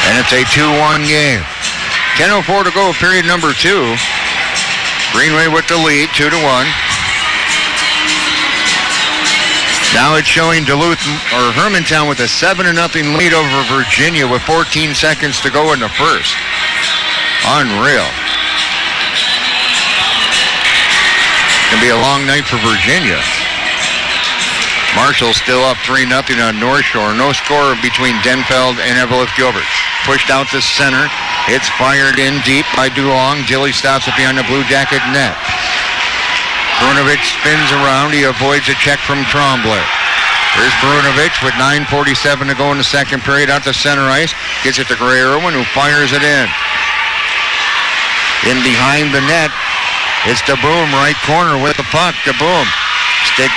And it's a 2-1 game. 10:04 to go, period number 2. Greenway with the lead, 2-1. Now it's showing Duluth or Hermantown with a 7-0 lead over Virginia with 14 seconds to go in the first. Unreal. Gonna be a long night for Virginia. Marshall still up 3-0 on North Shore. No score between Denfeld and Evelyn Gilbert. Pushed out to center. It's fired in deep by Dulong. Dilly stops it behind the Blue Jacket net. Perunovic spins around. He avoids a check from Tremblay. Here's Perunovic with 9:47 to go in the second period out to center ice. Gets it to Gray Irwin, who fires it in. In behind the net, it's DeBoom, right corner with the puck. DeBoom. Stick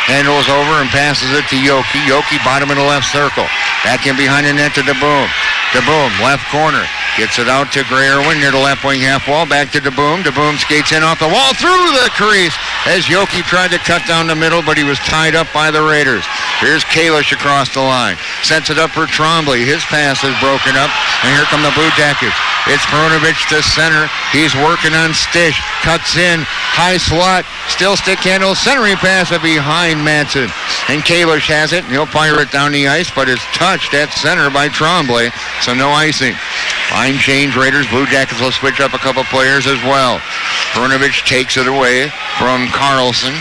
handles over and passes it to Yoki. Yoki, bottom of the left circle. Back in behind the net to DeBoom. DeBoom, left corner. Gets it out to Gray Irwin near the left wing half wall. Back to DeBoom. DeBoom skates in off the wall through the crease as Yoki tried to cut down the middle, but he was tied up by the Raiders. Here's Kalish across the line. Sets it up for Tremblay. His pass is broken up, and here come the Blue Jackets. It's Perunovic to center. He's working on Stish. Cuts in. High slot. Still stick handle. Centering pass behind Madsen. And Kalish has it, and he'll fire it down the ice, but it's touched at center by Tremblay, so no icing. Line change, Raiders. Blue Jackets will switch up a couple players as well. Perunovic takes it away from Carlson,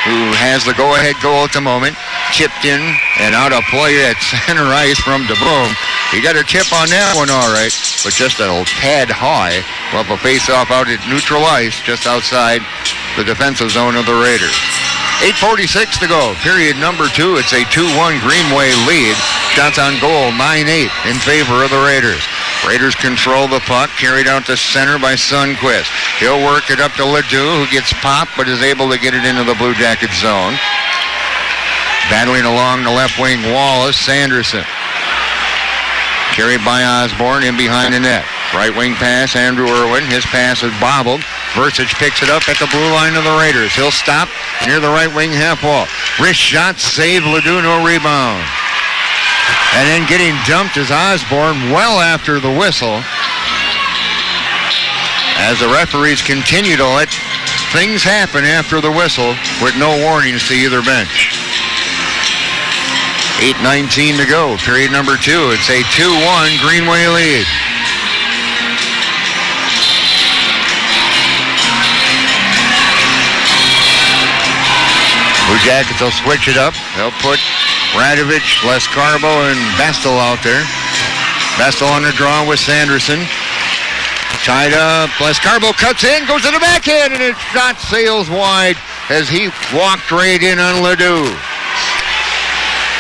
who has the go-ahead goal at the moment. Chipped in and out of play at center ice from DeBoom. He got a tip on that one all right, but just a tad high. We'll have a face-off out at neutral ice just outside the defensive zone of the Raiders. 8:46 to go. Period number 2. It's a 2-1 Greenway lead. Shots on goal, 9-8 in favor of the Raiders. Raiders control the puck, carried out to center by Sundquist. He'll work it up to Ledoux, who gets popped but is able to get it into the Blue Jacket zone. Battling along the left wing wall is Sanderson. Carried by Osborne in behind the net. Right wing pass, Andrew Irwin. His pass is bobbled. Versic picks it up at the blue line of the Raiders. He'll stop near the right wing half wall. Wrist shot, save Ledoux, no rebound. And then getting dumped is Osborne well after the whistle. As the referees continue to let things happen after the whistle with no warnings to either bench. 8:19 to go, period number 2. It's a 2-1 Greenway lead. Blue Jackets will switch it up. They'll put Radovich, Lescarbo, and Bestel out there. Bestel on the draw with Sanderson. Tied up. Lescarbo cuts in, goes to the backhand, and his shot sails wide as he walked right in on Ledoux.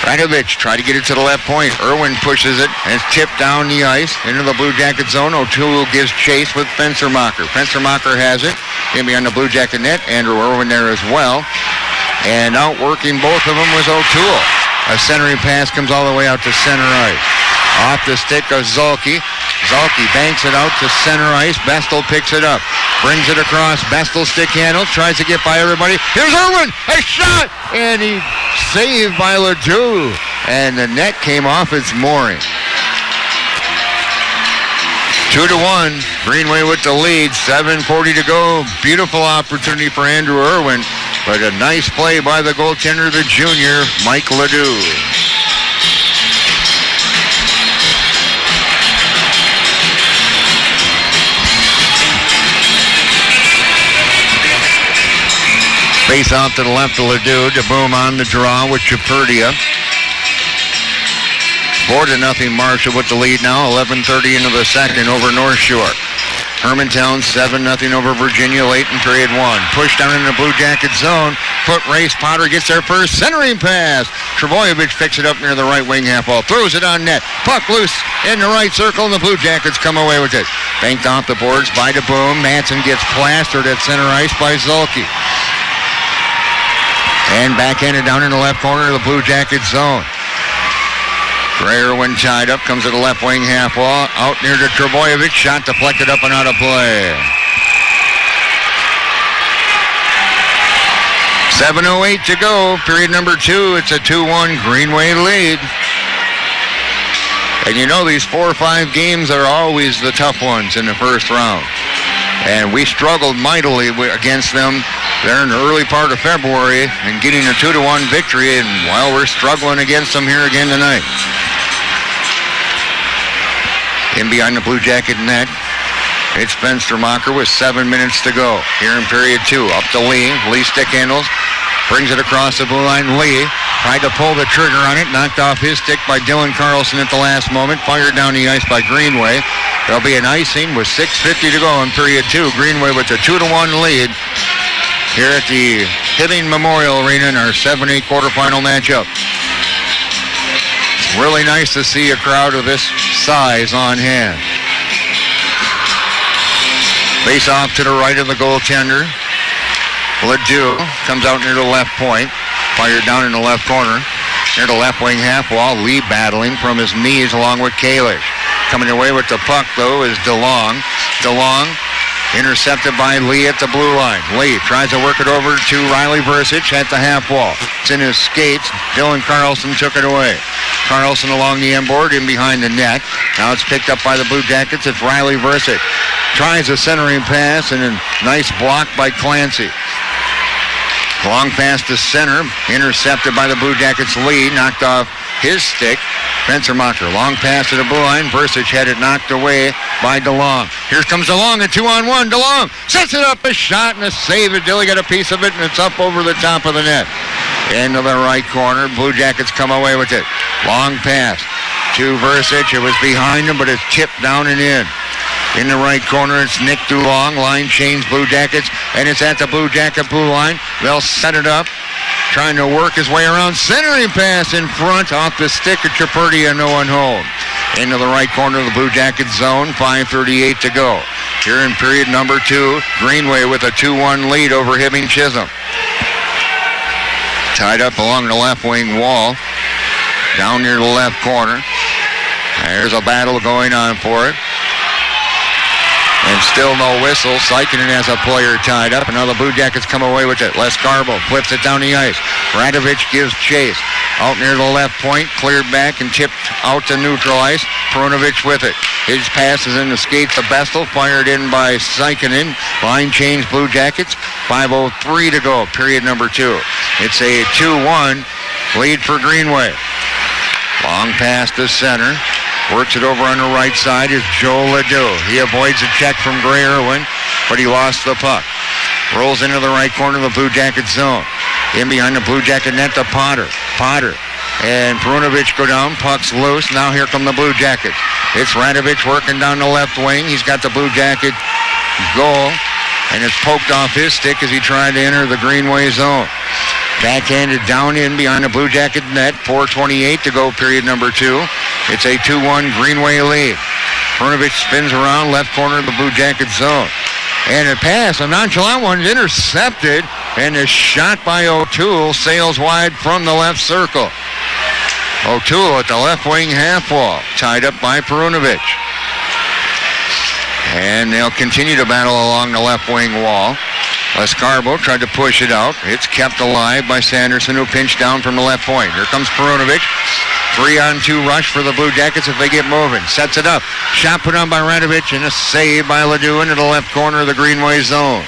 Radovich tried to get it to the left point. Irwin pushes it and it's tipped down the ice into the Blue Jacket zone. O'Toole gives chase with Fenstermacher. Fenstermacher has it in behind the Blue Jacket net. Andrew Irwin there as well. And outworking both of them was O'Toole. A centering pass comes all the way out to center ice. Off the stick of Zulke. Zulke banks it out to center ice. Bestel picks it up. Brings it across. Bestel stick handle. Tries to get by everybody. Here's Irwin. A shot. And he saved by Ledoux. And the net came off its mooring. 2-1. Greenway with the lead. 7:40 to go. Beautiful opportunity for Andrew Irwin. But a nice play by the goaltender, the junior, Mike Ledoux. Face off to the left of Ledoux. DeBoom on the draw with Chaperdia. 4-0 Marshall with the lead now. 11:30 into the second over North Shore. Hermantown 7-0 over Virginia late in period one. Push down in the Blue Jacket zone. Foot race. Potter gets there first. Centering pass. Trebojevic picks it up near the right wing half wall. Throws it on net. Puck loose in the right circle, and the Blue Jackets come away with it. Banked off the boards by DeBoom. Manson gets plastered at center ice by Zulke. And backhanded down in the left corner of the Blue Jacket zone. Irwin tied up, comes to the left wing half wall, out near to Trebojevic, shot deflected up and out of play. 7:08 to go, period number 2. It's a 2-1 Greenway lead. And you know these 4 or 5 games are always the tough ones in the first round. And we struggled mightily against them there in the early part of February and getting a 2-1 victory, and while we're struggling against them here again tonight. In behind the Blue Jacket net, it's Fenstermacher with 7 minutes to go here in period 2. Up to Lee. Lee stick handles. Brings it across the blue line. Lee tried to pull the trigger on it. Knocked off his stick by Dylan Carlson at the last moment. Fired down the ice by Greenway. There'll be an icing with 6:50 to go in period 2. Greenway with a 2-1 lead here at the Hibbing Memorial Arena in our 7-8 quarterfinal matchup. It's really nice to see a crowd of this size on hand. Face off to the right of the goaltender. Ledoux comes out near the left point. Fired down in the left corner. Near the left wing half wall. Lee battling from his knees along with Kalish. Coming away with the puck, though, is DeLong. DeLong intercepted by Lee at the blue line. Lee tries to work it over to Riley Versich at the half wall. It's in his skates. Dylan Carlson took it away. Carlson along the end board in behind the net. Now it's picked up by the Blue Jackets. It's Riley Versich. Tries a centering pass and a nice block by Clancy. Long pass to center. Intercepted by the Blue Jackets. Lee knocked off his stick. Fenstermacher, long pass to the blue line. Versich had it knocked away by DeLong. Here comes DeLong, a 2-on-1. DeLong sets it up, a shot and a save. Dilly got a piece of it, and it's up over the top of the net. Into the right corner. Blue Jackets come away with it. Long pass to Versich. It was behind him, but it's tipped down and in. In the right corner, it's Nick DeLong. Line change, Blue Jackets, and it's at the Blue Jacket blue line. They'll set it up. Trying to work his way around. Centering pass in front off the stick of Chaperdia, no one home. Into the right corner of the Blue Jacket zone. 5:38 to go. Here in period number 2, Greenway with a 2-1 lead over Hibbing Chisholm. Tied up along the left wing wall. Down near the left corner. There's a battle going on for it. And still no whistle. Sikinen has a player tied up. And now the Blue Jackets come away with it. Lescarbo flips it down the ice. Radovich gives chase. Out near the left point. Cleared back and tipped out to neutral ice. Perunovic with it. His pass is in the skates of Bestel. Fired in by Sikinen. Line change, Blue Jackets. 5:03 to go. Period number 2. It's a 2-1 lead for Greenway. Long pass to center. Works it over on the right side is Joe Ledoux. He avoids a check from Gray Irwin, but he lost the puck. Rolls into the right corner of the Blue Jacket zone. In behind the Blue Jacket net to Potter. Potter and Perunovic go down. Puck's loose. Now here come the Blue Jackets. It's Radovich working down the left wing. He's got the Blue Jacket goal, and it's poked off his stick as he tried to enter the Greenway zone. Backhanded down in behind the Blue Jacket net. 4:28 to go, period number 2. It's a 2-1 Greenway lead. Prunovich spins around left corner of the Blue Jacket zone. And a pass, a nonchalant one, intercepted. And a shot by O'Toole sails wide from the left circle. O'Toole at the left wing half wall, tied up by Prunovich. And they'll continue to battle along the left wing wall. Escarbo tried to push it out. It's kept alive by Sanderson, who pinched down from the left point. Here comes Prunovich. 3-on-2 rush for the Blue Jackets if they get moving. Sets it up. Shot put on by Radovich and a save by Ledoux into the left corner of the Greenway zone.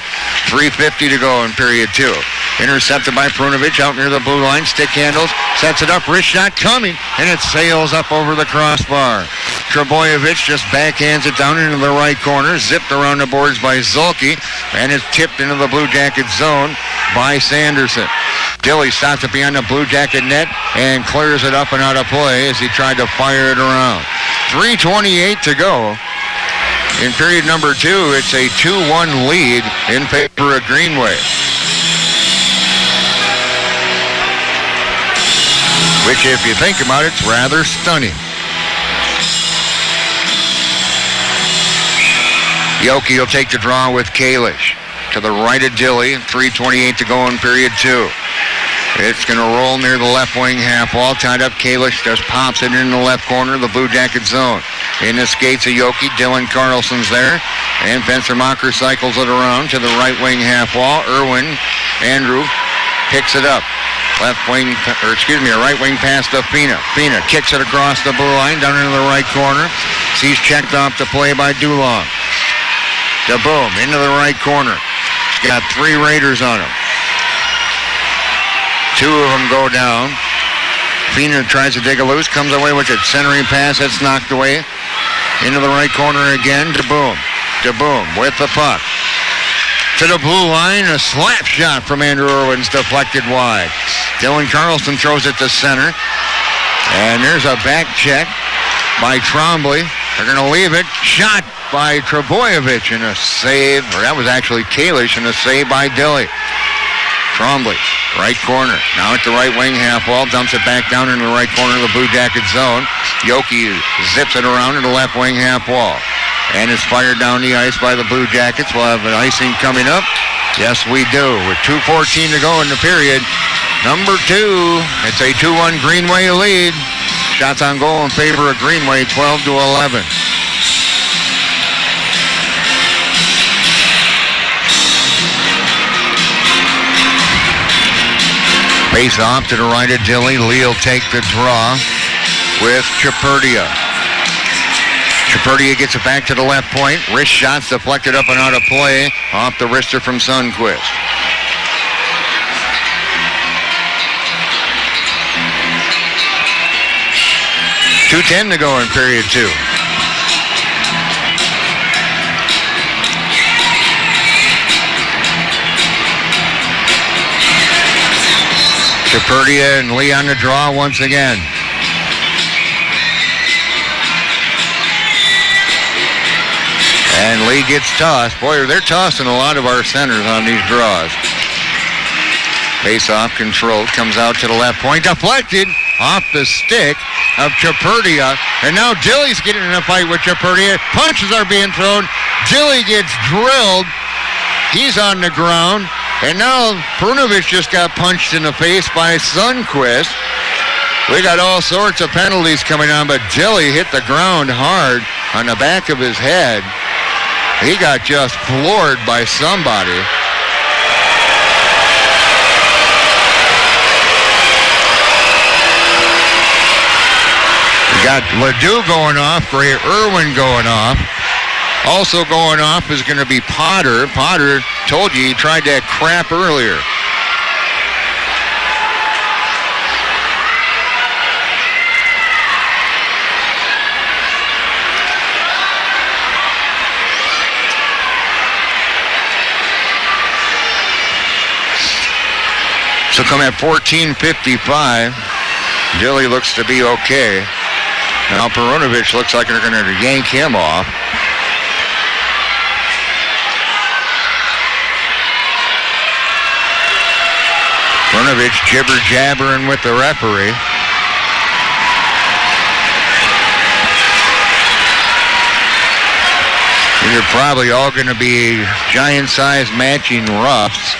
3:50 to go in period 2. Intercepted by Prunovich out near the blue line. Stick handles. Sets it up. Wrist shot coming. And it sails up over the crossbar. Trebojevic just backhands it down into the right corner. Zipped around the boards by Zulke. And it's tipped into the Blue Jacket zone by Sanderson. Dilly stops it behind the Blue Jacket net and clears it up and out of play as he tried to fire it around. 3:28 to go. In period number 2, it's a 2-1 lead in favor of Greenway. Which, if you think about it, it's rather stunning. Yoki will take the draw with Kalish. To the right of Dilly, 3:28 to go in period 2. It's going to roll near the left wing half wall. Tied up, Kalish just pops it in the left corner of the Blue Jacket zone. In the skates of Yoki, Dylan Carlson's there. And Fenstermacher cycles it around to the right wing half wall. Andrew picks it up. A right wing pass to Fina. Fina kicks it across the blue line down into the right corner. He's checked off the play by Dulong. DeBoom into the right corner. He's got 3 Raiders on him. 2 of them go down. Fina tries to dig a loose, comes away with it. Centering pass, that's knocked away. Into the right corner again, DeBoom. DeBoom with the puck. To the blue line, a slap shot from Andrew Irwin's deflected wide. Dylan Carlson throws it to center. And there's a back check by Trombley. They're going to leave it. Shot by Trebojevic and a save, or that was actually Kalish, and a save by Dilly. Trombley, right corner. Now at the right wing half wall, dumps it back down into the right corner of the Blue Jacket zone. Yoki zips it around to the left wing half wall. And it's fired down the ice by the Blue Jackets. We'll have an icing coming up. Yes, we do. With 2:14 to go in the period. Number 2, it's a 2-1 Greenway lead. Shots on goal in favor of Greenway, 12-11. Face off to the right of Dilly. Lee will take the draw with Chaperdia. Chaperdia gets it back to the left point. Wrist shots deflected up and out of play off the wrister from Sundquist. .210 to go in period 2. Chaperdia and Lee on the draw once again. And Lee gets tossed. Boy, they're tossing a lot of our centers on these draws. Face-off controlled. Comes out to the left point. Deflected off the stick of Chaperdia. And now Dilly's getting in a fight with Chaperdia. Punches are being thrown. Dilly gets drilled. He's on the ground. And now Prunovich just got punched in the face by Sundquist. We got all sorts of penalties coming on, but Dilly hit the ground hard on the back of his head. He got just floored by somebody. We got Ledoux going off, Gray Irwin going off. Also going off is going to be Potter. Potter told you he tried that crap earlier. So come at 14:55. Dilly looks to be okay. Now Perunovich looks like they're going to yank him off. Brunovich jibber-jabbering with the referee. These are probably all going to be giant-sized matching roughs.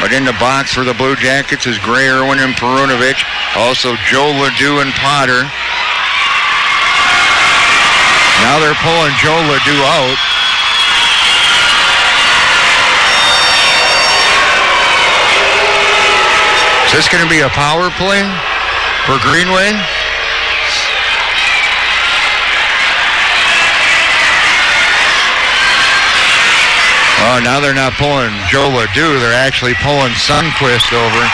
But in the box for the Blue Jackets is Gray, Irwin, and Perunovich. Also Joe Ledoux and Potter. Now they're pulling Joe Ledoux out. Is this going to be a power play for Greenway? Oh, now they're not pulling Joe Ledoux. They're actually pulling Sundquist over.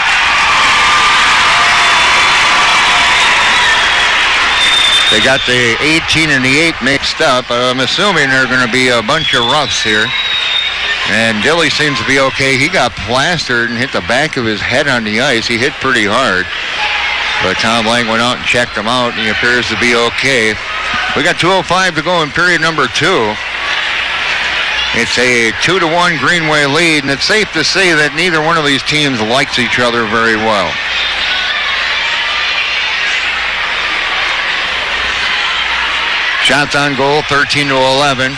They got the 18 and the 8 mixed up. I'm assuming there are going to be a bunch of roughs here. And Dilly seems to be okay. He got plastered and hit the back of his head on the ice. He hit pretty hard. But Tom Lang went out and checked him out, and he appears to be okay. We got 2:05 to go in period number 2. It's a 2-1 Greenway lead, and it's safe to say that neither one of these teams likes each other very well. Shots on goal, 13-11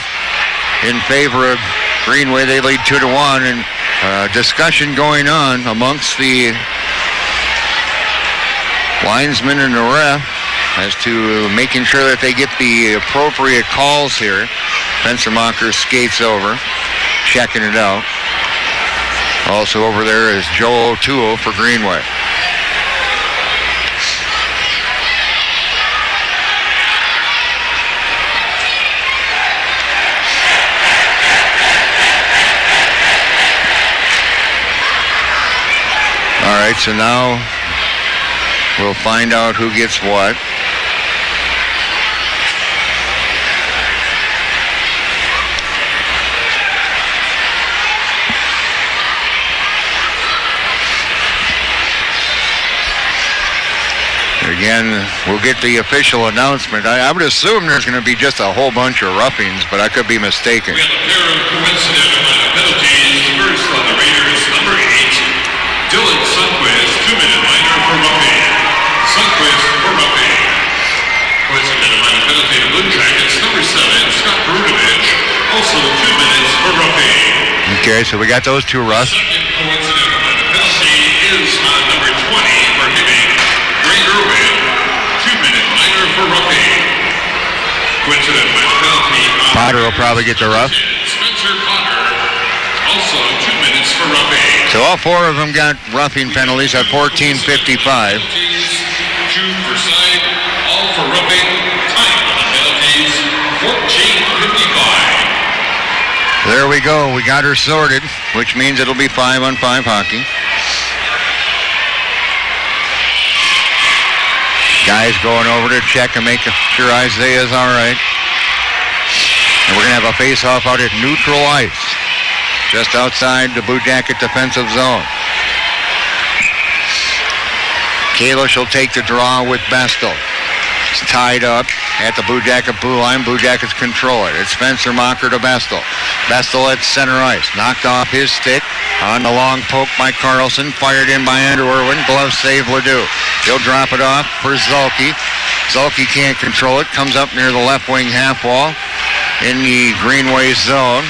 in favor of Greenway. They lead 2-1, and discussion going on amongst the linesmen and the ref as to making sure that they get the appropriate calls here. Fenstermacher skates over, checking it out. Also over there is Joe O'Toole for Greenway. All right, so now we'll find out who gets what. Again, we'll get the official announcement. I would assume there's going to be just a whole bunch of roughings, but I could be mistaken. We have a pair of coincidental penalties. First on the Raiders, number 8, Dylan Sundquist, 2-minute minor for roughing. Sundquist for roughing. Coincidental minor penalty to Blue Jackets, number 7, Scott Perunovich, also 2 minutes for roughing. Okay, so we got those two roughs. Second coincidental minor penalty is on number 20 for hitting Gray Irwin, 2-minute minor for roughing. Coincidental minor penalty. Potter will probably get the rough. Spencer Potter, also 2 minutes for roughing. So all four of them got roughing penalties at 14:55. 2 per side, all for roughing. Time on the penalties, 14:55. There we go. We got her sorted, which means it'll be 5-on-5 hockey. Guys going over to check and make sure Isaiah's all right. And we're going to have a face-off out at neutral ice, just outside the Blue Jacket defensive zone. Kalish will take the draw with Bestel. It's tied up at the Blue Jacket blue line. Blue Jackets control it. It's Fenstermacher to Bestel. Bestel at center ice. Knocked off his stick. On the long poke by Carlson. Fired in by Andrew Irwin. Glove save Ledoux. He'll drop it off for Zulke. Zulke can't control it. Comes up near the left wing half wall in the Greenway zone.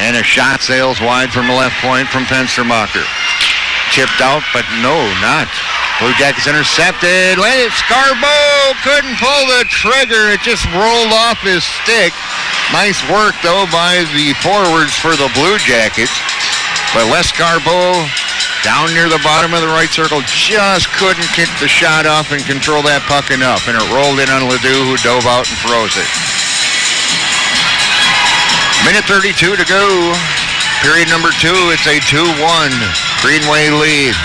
And a shot sails wide from the left point from Fenstermacher. Tipped out, but no, not. Blue Jackets intercepted. Scarborough couldn't pull the trigger. It just rolled off his stick. Nice work, though, by the forwards for the Blue Jackets. But Les Scarborough, down near the bottom of the right circle, just couldn't kick the shot off and control that puck enough. And it rolled in on Ledoux, who dove out and froze it. Minute 32 to go. Period number 2. It's a 2-1 Greenway lead.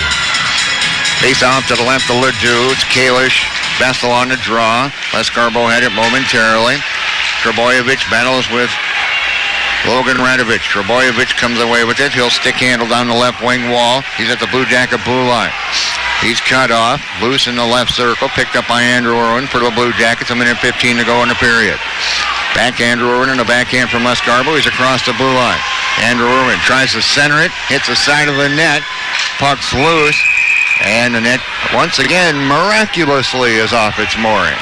Face off to the left of Ledoux. It's Kalish. Bestel on the draw. Les Scarborough had it momentarily. Trebojevic battles with Logan Radovich. Trebojevic comes away with it. He'll stick handle down the left wing wall. He's at the Blue Jacket blue line. He's cut off. Loose in the left circle. Picked up by Andrew Irwin for the Blue Jackets. A minute 15 to go in the period. Back Andrew Irwin and a backhand from Les Scarborough. He's across the blue line. Andrew Irwin tries to center it, hits the side of the net, puck's loose, and the net once again miraculously is off its mooring.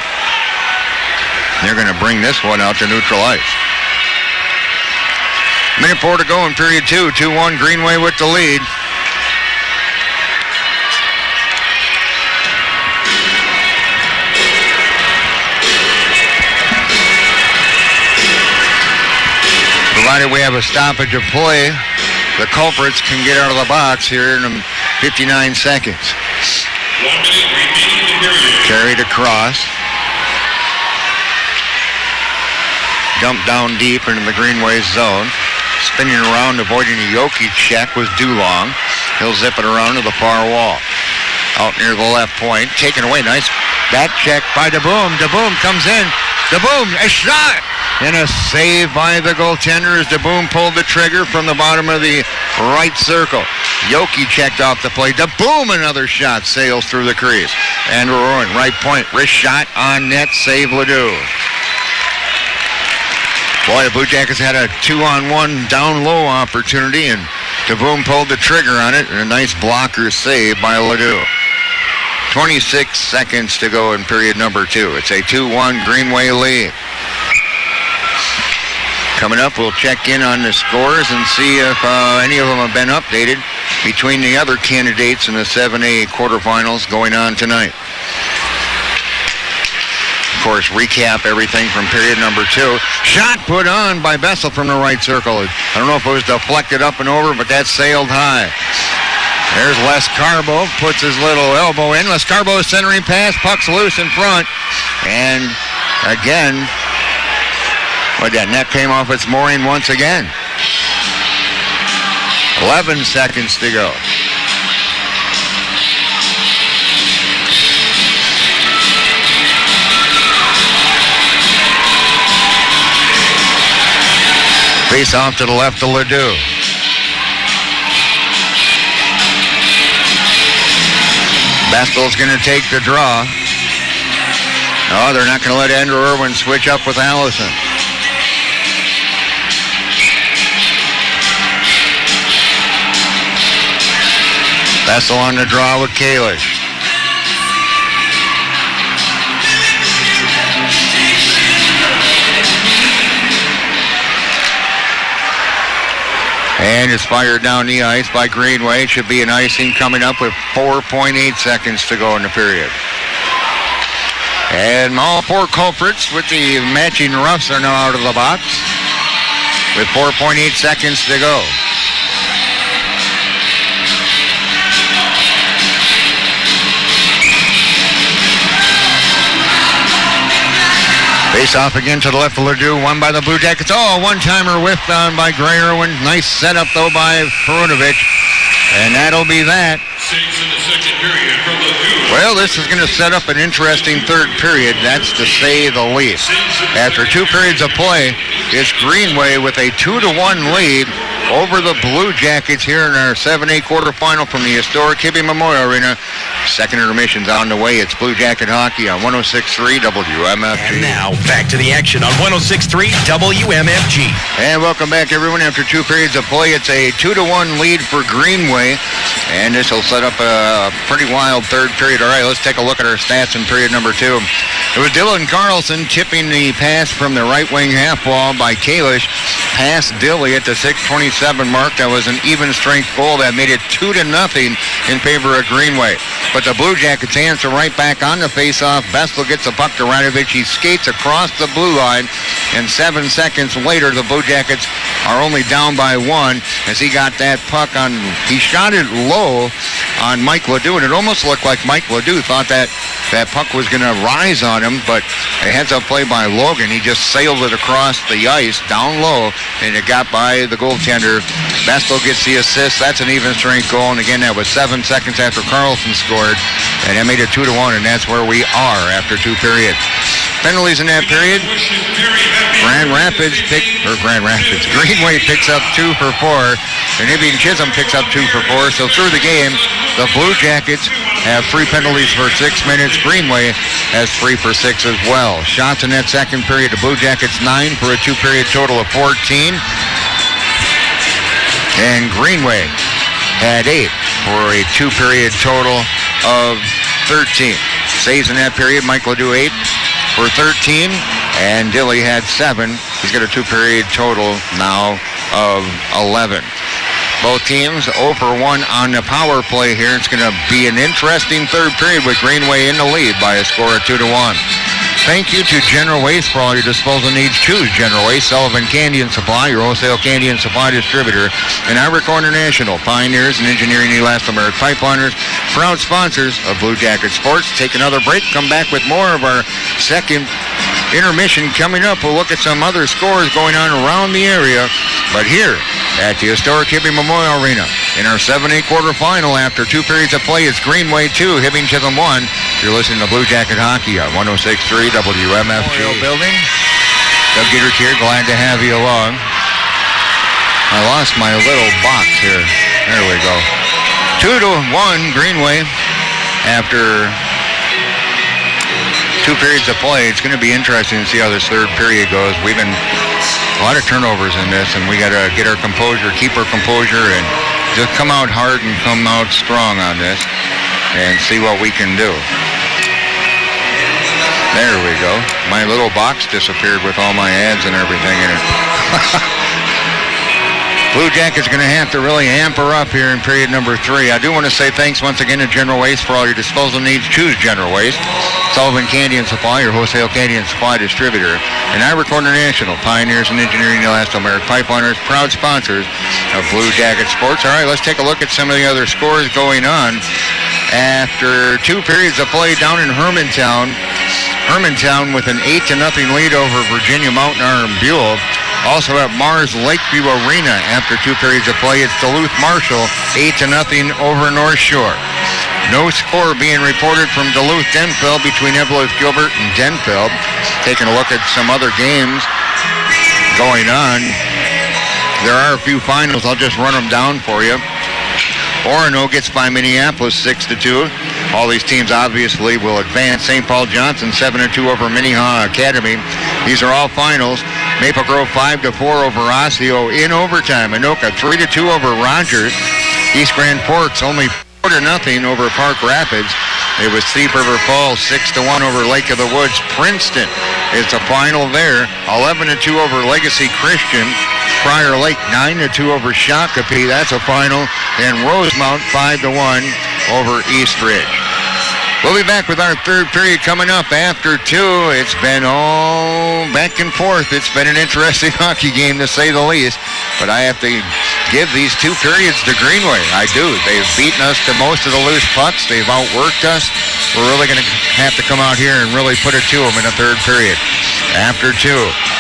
They're going to bring this one out to neutral ice. Minute 4 to go in period 2. 2-1 Greenway with the lead. Provided we have a stoppage of play, the culprits can get out of the box here in 59 seconds. 1 minute remaining in the period. Carried across. Dumped down deep into the Greenway zone. Spinning around, avoiding a Yoki check was Dulong. He'll zip it around to the far wall. Out near the left point. Taken away. Nice back check by DeBoom. DeBoom comes in. DeBoom, a shot! And a save by the goaltender as DeBoom pulled the trigger from the bottom of the right circle. Yoki checked off the play. DeBoom, another shot, sails through the crease. Andrew Irwin, right point, wrist shot on net, save Ledoux. Boy, the Blue Jackets had a 2-on-1 down low opportunity, and DeBoom pulled the trigger on it, and a nice blocker save by Ledoux. 26 seconds to go in period number 2. It's a 2-1 Greenway lead. Coming up, we'll check in on the scores and see if any of them have been updated between the other candidates in the 7A quarterfinals going on tonight. Of course, recap everything from period number 2. Shot put on by Bessel from the right circle. I don't know if it was deflected up and over, but that sailed high. There's Les Carbo, puts his little elbow in. Les Carbo centering pass, puck's loose in front. And again, that net came off its mooring once again. 11 seconds to go. Face off to the left of Ledoux. Bestel's going to take the draw. Oh, they're not going to let Andrew Irwin switch up with Allison. Bessel on the draw with Kalish. And it's fired down the ice by Greenway. It should be an icing coming up with 4.8 seconds to go in the period. And all 4 culprits with the matching roughs are now out of the box with 4.8 seconds to go. Face off again to the left of Ledoux, won by the Blue Jackets. Oh, one-timer whiffed on by Gray Irwin. Nice setup, though, by Perunovic. And that'll be that. Saves in the second period from Ledoux. Well, this is going to set up an interesting third period. That's to say the least. After 2 periods of play, it's Greenway with a 2-1 lead over the Blue Jackets here in our 7A quarterfinal from the historic Hibbing Memorial Arena. Second intermission's on the way. It's Blue Jacket Hockey on 106.3 WMFG. And now, back to the action on 106.3 WMFG. And welcome back, everyone. After 2 periods of play, it's a 2-1 lead for Greenway. And this will set up a pretty wild third period. All right, let's take a look at our stats in period number 2. It was Dylan Carlson tipping the pass from the right wing half wall by Kalish. Past Dilly at the 6:27 mark. That was an even strength goal that made it 2-0 in favor of Greenway. But the Blue Jackets answer right back on the faceoff. Bestel gets the puck to Radovich. He skates across the blue line. And 7 seconds later, the Blue Jackets are only down by 1 as he got that puck on. He shot it low on Mike Ledoux, and it almost looked like Mike Ledoux thought that puck was going to rise on him, but a heads-up play by Logan. He just sailed it across the ice down low, and it got by the goaltender. Bestel gets the assist. That's an even strength goal, and again, that was 7 seconds after Carlson scored, and that made it 2-1, and that's where we are after 2 periods. Penalties in that period. Greenway picks up 2 for 4, and Hibbing Chisholm picks up 2 for 4. So through the game, the Blue Jackets have 3 penalties for 6 minutes. Greenway has 3 for 6 as well. Shots in that second period, the Blue Jackets 9 for a 2-period total of 14. And Greenway had 8 for a 2-period total of 13. Saves in that period. Mike Ledoux 8 for 13. And Dilly had 7. He's got a 2-period total now of 11. Both teams 0 for 1 on the power play here. It's going to be an interesting third period with Greenway in the lead by a score of 2-1. Thank you to General Waste for all your disposal needs. Choose General Waste, Sullivan Candy and Supply, your wholesale candy and supply distributor, and Irico International, pioneers in engineering elastomeric pipeliners, proud sponsors of Blue Jacket Sports. Take another break. Come back with more of our second intermission coming up. We'll look at some other scores going on around the area, but here at the historic Hibbing Memorial Arena in our 7A quarterfinal after 2 periods of play, it's Greenway 2, Hibbing Chisholm 1. You're listening to Blue Jacket Hockey on 106.3 WMFG. Building. Doug Dietrich here, glad to have you along. I lost my little box here. There we go. 2-1 Greenway after 2 periods of play. It's going to be interesting to see how this third period goes. We've been a lot of turnovers in this, and we got to get our composure, keep our composure, and just come out hard and come out strong on this and see what we can do. There we go. My little box disappeared with all my ads and everything in it. Blue Jackets going to have to really amp her up here in period number 3. I do want to say thanks once again to General Waste for all your disposal needs. Choose General Waste. Sullivan Candy and Supply, your wholesale candy and supply distributor. And Irico International, pioneers in engineering elastomeric pipeliners, proud sponsors of Blue Jacket Sports. All right, let's take a look at some of the other scores going on. After 2 periods of play down in Hermantown with an 8-0 lead over Virginia Mountain Iron Buell. Also at Mars Lakeview Arena after 2 periods of play, it's Duluth Marshall 8-0 over North Shore. No score being reported from Duluth Denfeld between Evelyn Gilbert and Denfeld. Taking a look at some other games going on. There are a few finals. I'll just run them down for you. Orono gets by Minneapolis 6-2. All these teams obviously will advance. St. Paul Johnson 7-2 over Minnehaha Academy. These are all finals. Maple Grove 5-4 over Osseo in overtime. Anoka 3-2 over Rogers. East Grand Forks only 4-0 over Park Rapids. It was Thief River Falls 6-1 over Lake of the Woods. Princeton is a final there. 11-2 over Legacy Christian. Prior Lake 9-2 over Shakopee. That's a final. And Rosemount 5-1 over East Ridge. We'll be back with our third period coming up after 2. It's been all back and forth. It's been an interesting hockey game to say the least. But I have to give these 2 periods to Greenway. I do. They've beaten us to most of the loose pucks. They've outworked us. We're really going to have to come out here and really put it to them in the third period. After 2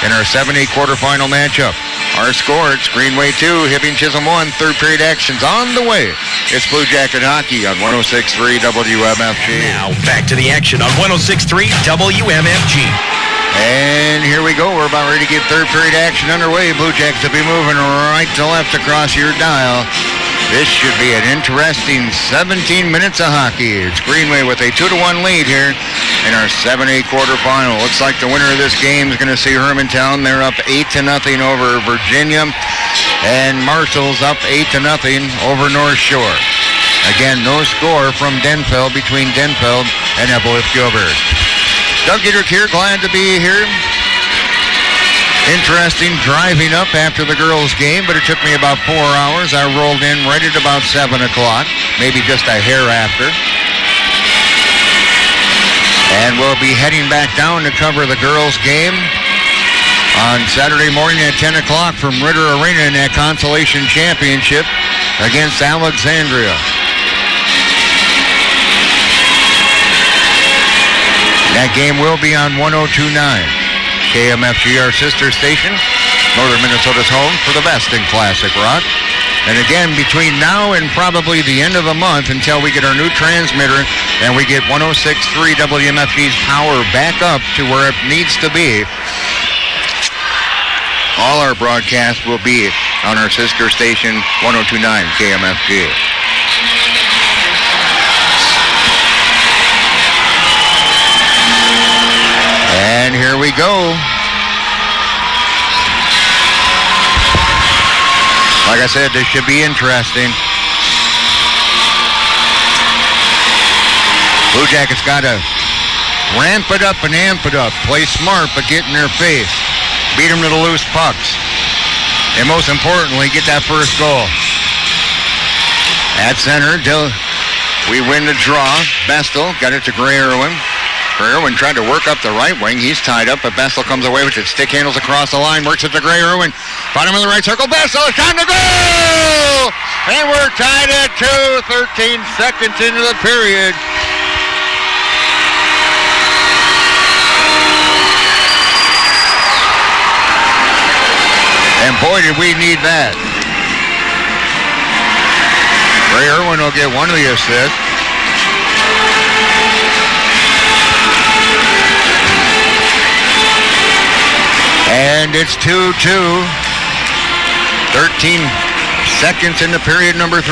in our 7A quarterfinal matchup. Our score, it's Greenway 2, Hibbing Chisholm 1. Third period action's on the way. It's Blue Jacket Hockey on 106.3 WMFG. Now back to the action on 106.3 WMFG. And here we go. We're about ready to get third period action underway. Blue Jackets will be moving right to left across your dial. This should be an interesting 17 minutes of hockey. It's Greenway with a 2-1 lead here in our 7A quarterfinal. Looks like the winner of this game is going to see Hermantown. They're up 8-0 over Virginia. And Marshall's up 8-0 over North Shore. Again, no score from Denfeld between Denfeld and Evelyn Gilbert. Doug Dietrich here, glad to be here. Interesting driving up after the girls' game, but it took me about 4 hours. I rolled in right at about 7 o'clock, maybe just a hair after. And we'll be heading back down to cover the girls' game on Saturday morning at 10 o'clock from Ritter Arena in that Consolation Championship against Alexandria. That game will be on 102.9. KMFG, our sister station, Northern Minnesota's home for the best in classic rock. And again, between now and probably the end of the month until we get our new transmitter and we get 106.3 WMFG's power back up to where it needs to be, all our broadcasts will be on our sister station, 102.9 KMFG. And here we go. Like I said, this should be interesting. Blue Jackets got to ramp it up and amp it up. Play smart, but get in their face. Beat them to the loose pucks. And most importantly, get that first goal. At center, we win the draw. Bestel got it to Gray Irwin. Gray Irwin tried to work up the right wing. He's tied up, but Bestel comes away with it. Stick handles across the line, works it to Gray Irwin. Bottom of the right circle, Bestel, it's time to go! And we're tied at 2, 13 seconds into the period. And boy, did we need that. Gray Irwin will get one of the assists. And it's 2-2. 13 seconds into period number 3.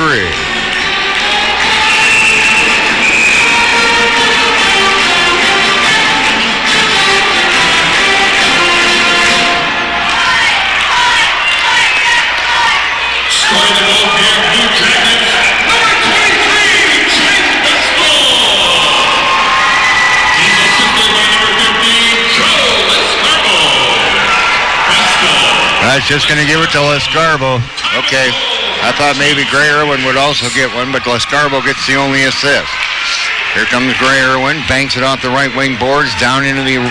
Scoring the goal here, Blue Jackets, number 23, Chase Bestel. He's assisted by number 15, Joe Lescarbo. Bestel. I was just going to give it to Lescarbo. Okay. I thought maybe Gray Irwin would also get one, but Lescarbo gets the only assist. Here comes Gray Irwin, banks it off the right wing boards, down into the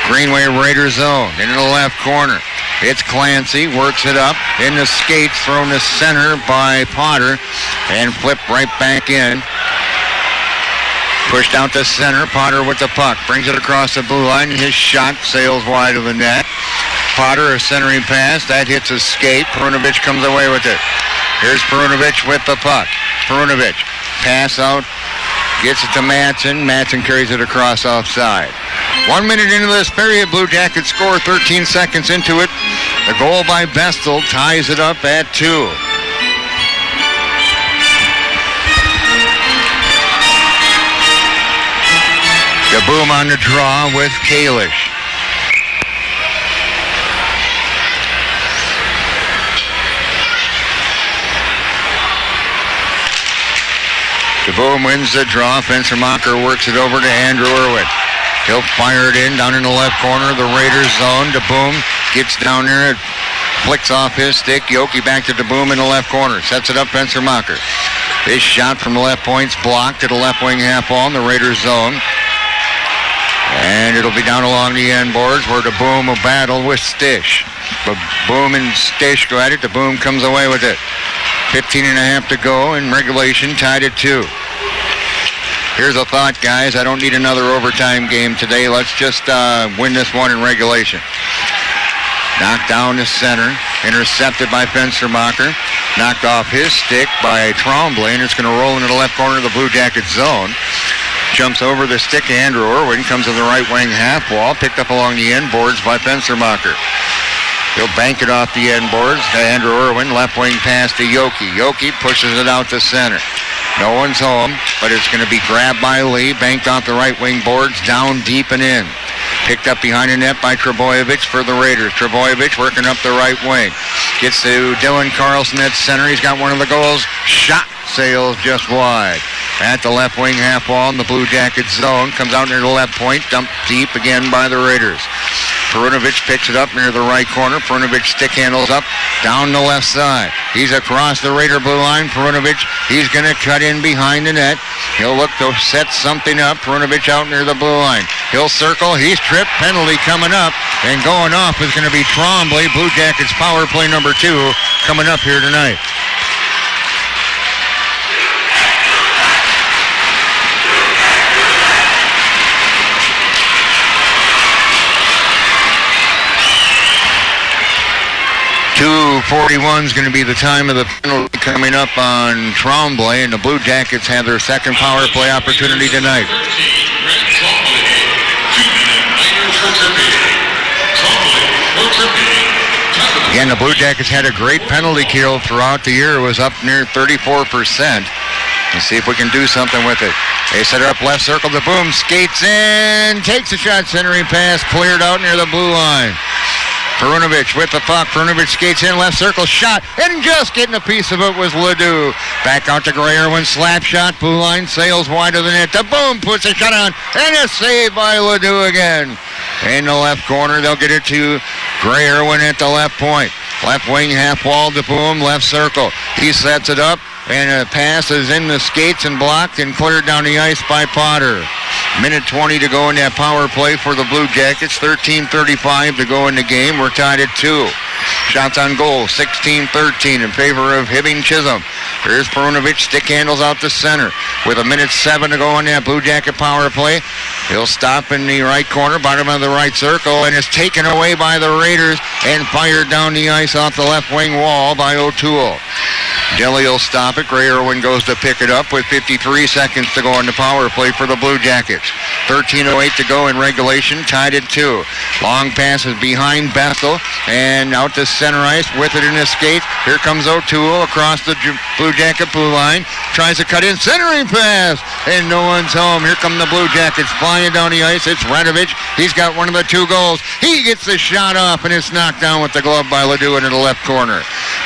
Greenway Raider zone, into the left corner. It's Clancy, works it up, in the skates, thrown to center by Potter, and flipped right back in. Pushed out to center, Potter with the puck, brings it across the blue line, his shot sails wide of the net. Potter, a centering pass, that hits a skate, Perunovic comes away with it. Here's Perunovic with the puck. Perunovic, pass out, gets it to Madsen, Madsen carries it across offside. 1 minute into this period, Blue Jackets score, 13 seconds into it. The goal by Bestel ties it up at 2. DeBoom on the draw with Kalish. DeBoom wins the draw. Fenstermacher works it over to Andrew Irwin. He'll fire it in down in the left corner of the Raiders zone. DeBoom gets down there, flicks off his stick. Yoki back to DeBoom in the left corner. Sets it up, Fenstermacher. His shot from the left point's blocked to the left wing half wall in the Raiders zone. And it'll be down along the end boards where DeBoom will battle with Stish. But Boom and Stish go at it. DeBoom comes away with it. 15 and a half to go in regulation, tied at 2. Here's a thought, guys. I don't need another overtime game today. Let's just win this one in regulation. Knocked down to center. Intercepted by Fenstermacher. Knocked off his stick by Trombley, and it's going to roll into the left corner of the Blue Jackets zone. Jumps over the stick to Andrew Irwin. Comes to the right wing half wall. Picked up along the end boards by Fenstermacher. He'll bank it off the end boards to Andrew Irwin. Left wing pass to Yoki. Yoki pushes it out to center. No one's home, but it's going to be grabbed by Lee. Banked off the right wing boards, down deep and in. Picked up behind the net by Trebojevic for the Raiders. Trebojevic working up the right wing. Gets to Dylan Carlson at center. He's got one of the goals. Shot sails just wide. At the left wing half wall in the Blue Jackets zone. Comes out near the left point. Dumped deep again by the Raiders. Perunovic picks it up near the right corner. Perunovic stick handles up down the left side. He's across the Raider blue line. Perunovic, he's going to cut in behind the net. He'll look to set something up. Perunovic out near the blue line. He'll circle. He's tripped. Penalty coming up. And going off is going to be Trombley. Blue Jackets power play number 2 coming up here tonight. .241 is going to be the time of the penalty coming up on Trombley, and the Blue Jackets have their second power play opportunity tonight. Again, the Blue Jackets had a great penalty kill throughout the year. It was up near 34%. Let's see if we can do something with it. They set it up left circle. The Boom skates in, takes a shot, centering pass, cleared out near the blue line. Perunovic with the puck. Perunovic skates in, left circle, shot, and just getting a piece of it was Ledoux. Back out to Gray Irwin, slap shot, blue line, sails wide of the net. The boom puts a shot on, and a save by Ledoux again. In the left corner, they'll get it to Gray Irwin at the left point. Left wing, half wall to Boom, left circle. He sets it up, and a pass is in the skates and blocked and cleared down the ice by Potter. Minute 20 to go in that power play for the Blue Jackets. 13:35 to go in the game. We're tied at 2. Shots on goal, 16-13 in favor of Hibbing Chisholm. Here's Perunovic, stick handles out to center. With 1:07 to go in that Blue Jacket power play. He'll stop in the right corner, bottom of the right circle, and is taken away by the Raiders and fired down the ice off the left wing wall by O'Toole. Dilly will stop it. Gray Irwin goes to pick it up with 53 seconds to go in the power play for the Blue Jackets. 13:08 to go in regulation, tied at 2. Long passes behind Bethel and out to center ice with it in his skate. Here comes O'Toole across the Blue Jacket blue line. Tries to cut in, centering pass, and no one's home. Here come the Blue Jackets flying down the ice. It's Radovich. He's got one of the 2 goals. He gets the shot off, and it's knocked down with the glove by Ledoux into the left corner.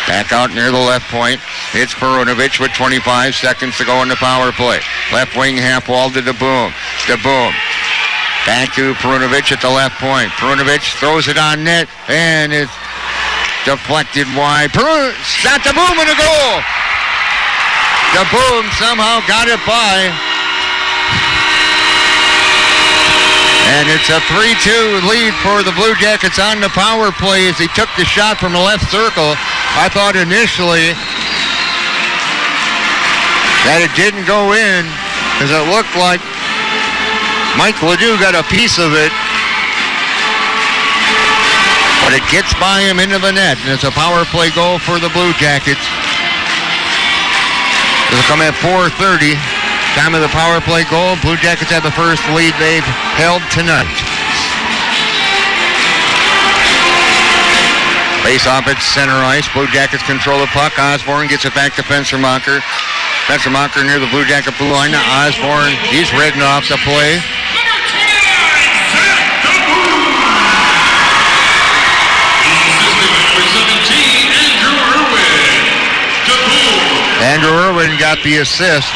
Back out near the left point. It's Perunovic with 25 seconds to go in the power play. Left wing half wall to DeBoom. DeBoom. Back to Perunovic at the left point. Perunovic throws it on net, and it's deflected wide. Shot DeBoom and a goal. DeBoom somehow got it by. And it's a 3-2 lead for the Blue Jackets on the power play as he took the shot from the left circle. I thought initially that it didn't go in because it looked like Mike Ledoux got a piece of it. But it gets by him into the net, and it's a power play goal for the Blue Jackets. It'll come at 4:30. Time of the power play goal. Blue Jackets have the first lead they've held tonight. Face off at center ice. Blue Jackets control the puck. Osborne gets it back to Fenstermacher. Fenstermacher near the Blue Jacket blue line. Osborne, he's ridden off the play. Andrew Irwin got the assist.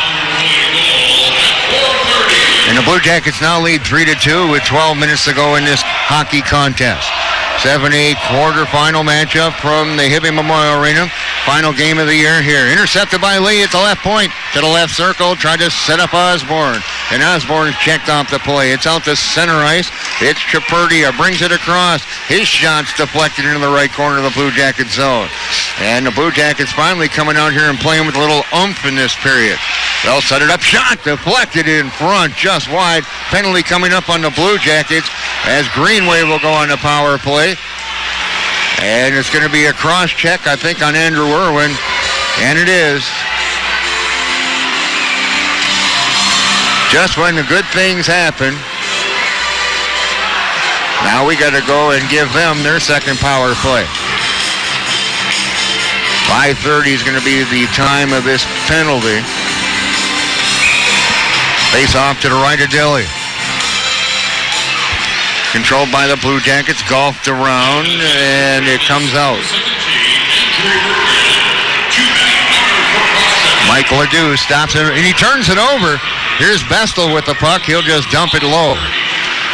And the Blue Jackets now lead 3-2 with 12 minutes to go in this hockey contest. 7-8 quarterfinal matchup from the Hibbing Memorial Arena. Final game of the year here. Intercepted by Lee at the left point. To the left circle. Tried to set up Osborne. And Osborne checked off the play. It's out to center ice. It's Chaperdia. Brings it across. His shot's deflected into the right corner of the Blue Jacket zone. And the Blue Jackets finally coming out here and playing with a little oomph in this period. They'll set it up. Shot deflected in front. Just wide. Penalty coming up on the Blue Jackets as Greenway will go on the power play. And it's going to be a cross check, I think, on Andrew Irwin. And it is. Just when the good things happen. Now we got to go and give them their second power play. 5:30 is going to be the time of this penalty. Face off to the right of Dilly. Controlled by the Blue Jackets, golfed around, and it comes out. Mike Ledoux stops it, and he turns it over. Here's Bestel with the puck. He'll just dump it low.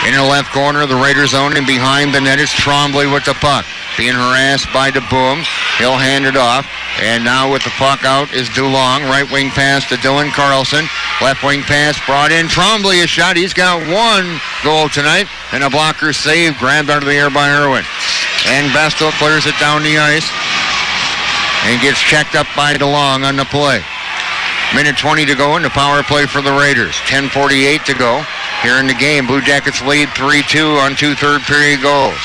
In the left corner of the Raiders zone, and behind the net is Trombley with the puck. Being harassed by DeBoom. He'll hand it off. And now with the puck out is DeLong. Right wing pass to Dylan Carlson. Left wing pass brought in. Trombley a shot. He's got one goal tonight. And a blocker save grabbed out of the air by Irwin. And Bestel clears it down the ice. And gets checked up by DeLong on the play. Minute 20 to go in the power play for the Raiders. 10:48 to go here in the game. Blue Jackets lead 3-2 on 2 third-period goals.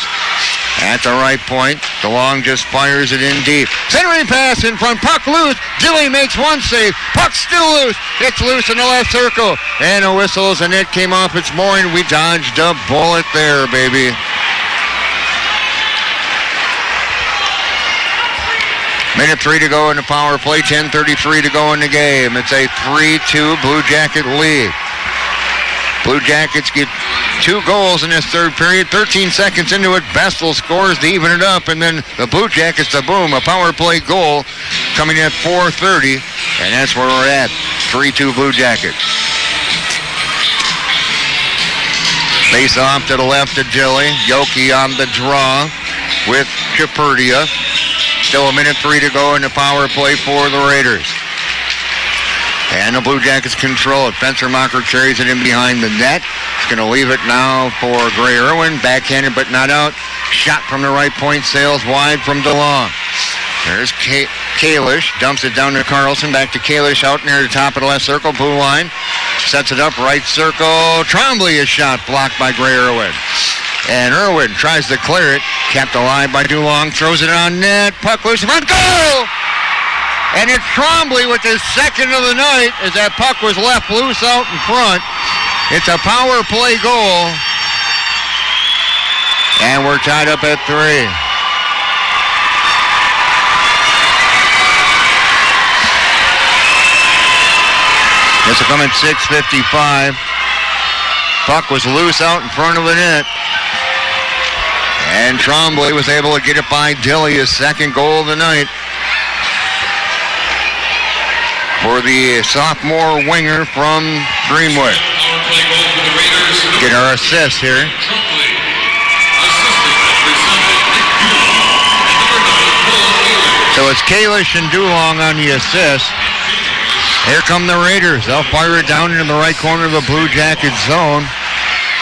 At the right point, DeLong just fires it in deep. Centering pass in front, puck loose. Dilly makes one save. Puck still loose. It's loose in the left circle. And a whistle as the net came off its mooring. We dodged a bullet there, baby. Minute 3 to go in the power play. 10:33 to go in the game. It's a 3-2 Blue Jacket lead. Blue Jackets get 2 goals in this third period. 13 seconds into it, Vestal scores to even it up, and then the Blue Jackets, the boom, a power play goal coming at 4:30, and that's where we're at. 3-2 Blue Jackets. Face off to the left of Dilly. Yoki on the draw with Chaperdia. Still 1:03 to go in the power play for the Raiders. And the Blue Jackets control it. Fenstermacher carries it in behind the net. He's going to leave it now for Gray Irwin. Backhanded but not out. Shot from the right point, sails wide from DeLong. There's Kalish. Dumps it down to Carlson. Back to Kalish out near the top of the left circle. Blue line. Sets it up. Right circle. Trombley is shot. Blocked by Gray Irwin. And Irwin tries to clear it. Kept alive by DeLong. Throws it on net. Puck loose in front. Goal! And it's Trombley with his second of the night as that puck was left loose out in front. It's a power play goal. And we're tied up at 3. This will come at 6:55. Puck was loose out in front of the net. And Trombley was able to get it by Dilly, his second goal of the night. For the sophomore winger from Greenwood. Get our assist here. So it's Kalish and Dulong on the assist. Here come the Raiders. They'll fire it down into the right corner of the Blue Jackets zone.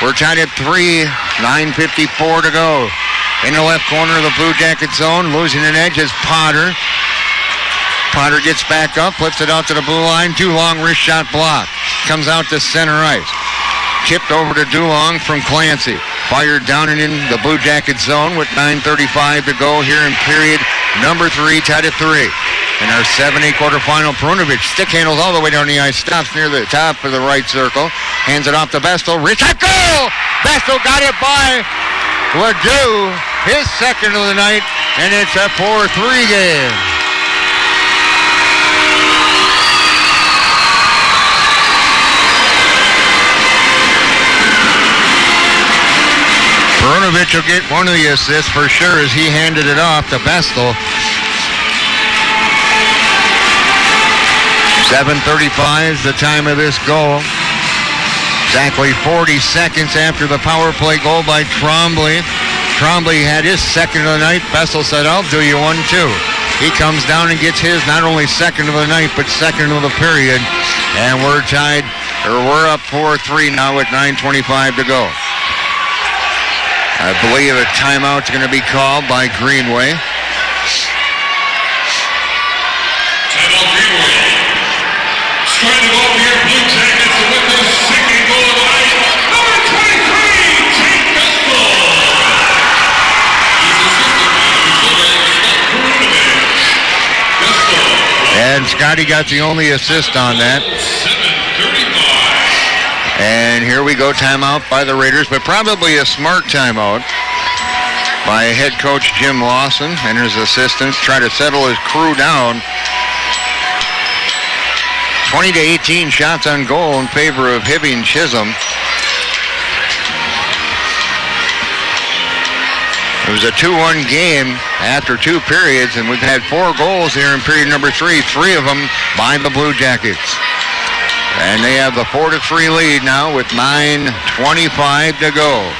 We're tied at 3, 9:54 to go. In the left corner of the Blue Jackets zone, losing an edge is Potter. Potter gets back up, flips it out to the blue line. Dulong wrist shot block. Comes out to center ice. Tipped over to Dulong from Clancy. Fired down and in the Blue Jackets zone with 9:35 to go here in period number 3, tied at 3. In our 7A quarterfinal, Perunovic stick handles all the way down the ice. Stops near the top of the right circle. Hands it off to Vestal. Wrist shot goal! Vestal got it by Ledoux. His second of the night, and it's a 4-3 game. Perunovic will get one of the assists for sure as he handed it off to Vestal. 7:35 is the time of this goal. Exactly 40 seconds after the power play goal by Trombley. Trombley had his second of the night. Vestal said, "I'll do you one too." He comes down and gets his not only second of the night, but second of the period. And we're tied, or we're up 4-3 now with 9:25 to go. I believe a timeout's going to be called by Greenway. Timeout Greenway. Starting to go here, Blue Jackets with their second goal of the night. Number 23, Jake Vestal. He's assisted by Vestal. And Scotty got the only assist on that. 7:35. And here we go, timeout by the Raiders, but probably a smart timeout by head coach Jim Lawson and his assistants. Try to settle his crew down. 20-18 shots on goal in favor of Hibbing Chisholm. It was a 2-1 game after 2 periods, and we've had 4 goals here in period number 3, 3 of them by the Blue Jackets. And they have the 4-3 lead now with 9:25 to go.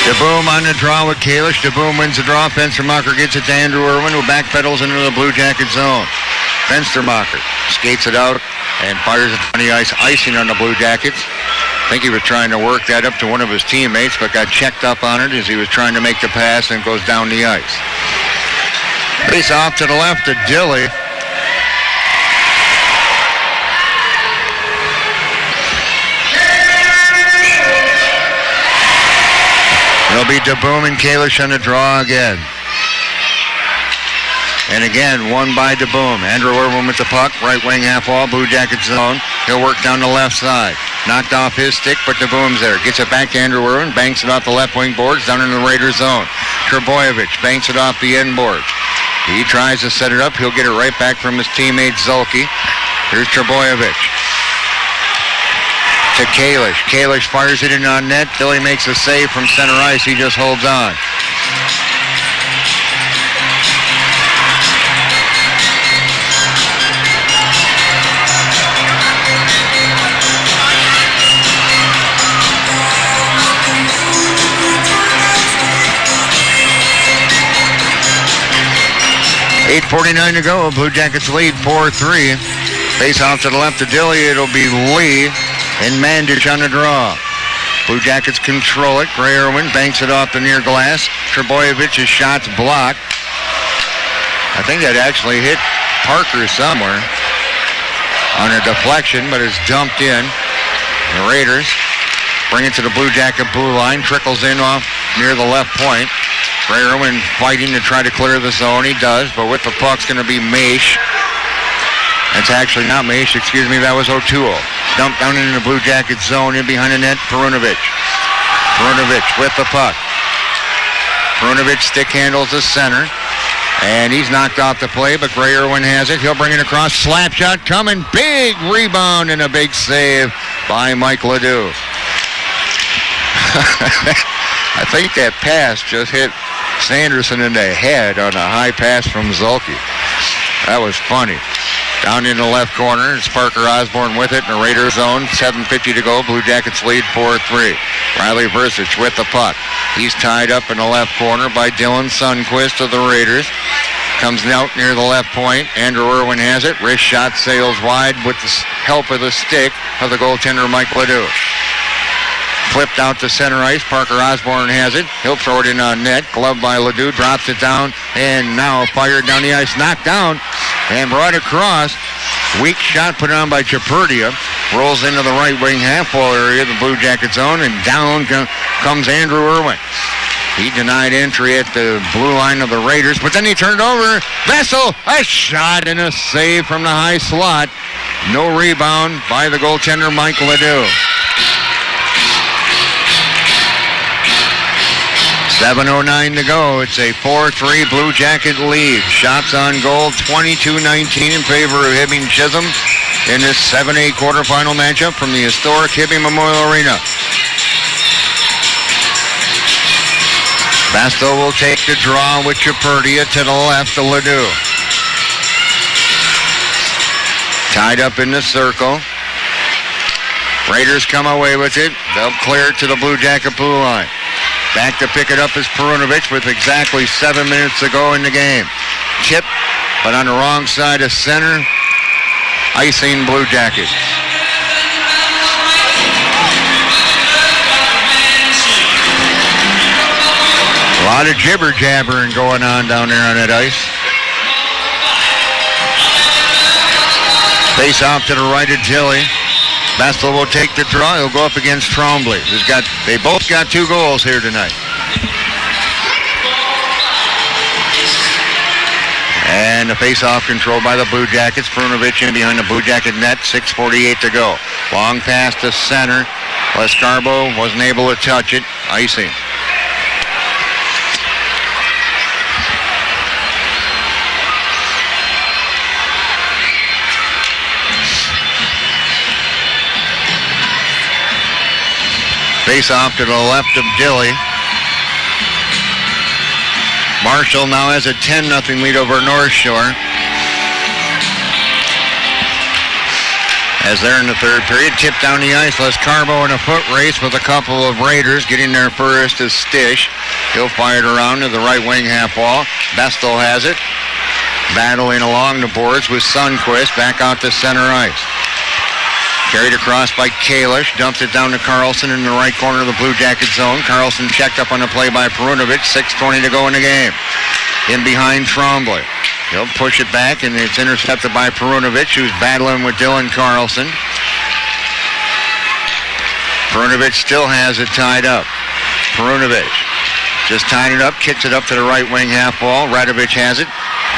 DeBoom on the draw with Kalish. DeBoom wins the draw. Fenstermacher gets it to Andrew Irwin, who backpedals into the Blue Jacket zone. Fenstermacher skates it out and fires it on the ice, icing on the Blue Jackets. I think he was trying to work that up to one of his teammates, but got checked up on it as he was trying to make the pass and goes down the ice. Face off to the left of Dilly. It'll be DeBoom and Kalish on the draw again. And again, won by DeBoom. Andrew Irwin with the puck, right wing half wall, Blue Jackets zone. He'll work down the left side. Knocked off his stick, but DeBoom's there. Gets it back to Andrew Irwin, banks it off the left wing boards, down in the Raiders zone. Trebojevic banks it off the end boards. He tries to set it up. He'll get it right back from his teammate Zulke. Here's Trebojevic. To Kalish. Kalish fires it in on net. Billy makes a save from center ice. He just holds on. .8:49 to go. Blue Jackets lead 4-3. Face off to the left of Dilly. It'll be Lee and Mandich on the draw. Blue Jackets control it. Gray Irwin banks it off the near glass. Trebojevic's shot's blocked. I think that actually hit Parker somewhere on a deflection, but it's dumped in. The Raiders bring it to the Blue Jacket blue line. Trickles in off near the left point. Gray Irwin fighting to try to clear the zone. He does, but with the puck's going to be Maish. It's actually not Maish, excuse me, that was O'Toole. Dumped down into the Blue Jacket zone, in behind the net, Perunovic. Perunovic with the puck. Perunovic stick handles the center, and he's knocked off the play, but Gray Irwin has it. He'll bring it across, slap shot coming, big rebound and a big save by Mike Ledoux. I think that pass just hit Sanderson in the head on a high pass from Zulke. That was funny. Down in the left corner, it's Parker Osborne with it in the Raiders zone. 7:50 to go. Blue Jackets lead 4-3. Riley Versich with the puck. He's tied up in the left corner by Dylan Sundquist of the Raiders. Comes out near the left point. Andrew Irwin has it. Wrist shot sails wide with the help of the stick of the goaltender Mike Ledoux. Flipped out to center ice. Parker Osborne has it. He'll throw it in on net. Gloved by Ledoux. Drops it down. And now fired down the ice. Knocked down. And brought across. Weak shot put on by Chaperdia. Rolls into the right wing half wall area of the Blue Jacket zone. And down comes Andrew Irwin. He denied entry at the blue line of the Raiders. But then he turned over. Vessel. A shot and a save from the high slot. No rebound by the goaltender Mike Ledoux. 7:09 to go. It's a 4-3 Blue Jacket lead. Shots on goal, 22-19 in favor of Hibbing Chisholm in this 7A quarterfinal matchup from the historic Hibbing Memorial Arena. Basto will take the draw with Chaperdia to the left of Ledoux. Tied up in the circle. Raiders come away with it. They'll clear it to the Blue Jacket blue line. Back to pick it up is Perunovic with exactly 7 minutes to go in the game. Chip, but on the wrong side of center. Icing Blue Jackets. A lot of jibber-jabbering going on down there on that ice. Face off to the right of Tilly. Bastel will take the draw. He'll go up against Trombley. They both got 2 goals here tonight. And the face-off controlled by the Blue Jackets. Perunovic in behind the Blue Jacket net. 6:48 to go. Long pass to center. Lescarbo wasn't able to touch it. Icing. Face off to the left of Dilly. Marshall now has a 10-0 lead over North Shore. As they're in the third period, tip down the ice. Lescarbo in a foot race with a couple of Raiders. Getting there first is Stish. He'll fire it around to the right wing half wall. Bestel has it. Battling along the boards with Sundquist back out to center ice. Carried across by Kalish, dumps it down to Carlson in the right corner of the Blue Jacket zone. Carlson checked up on the play by Perunovic. 6:20 to go in the game. In behind Trombley. He'll push it back, and it's intercepted by Perunovic, who's battling with Dylan Carlson. Perunovic still has it tied up. Perunovic just tied it up, kicks it up to the right wing half wall. Radovic has it.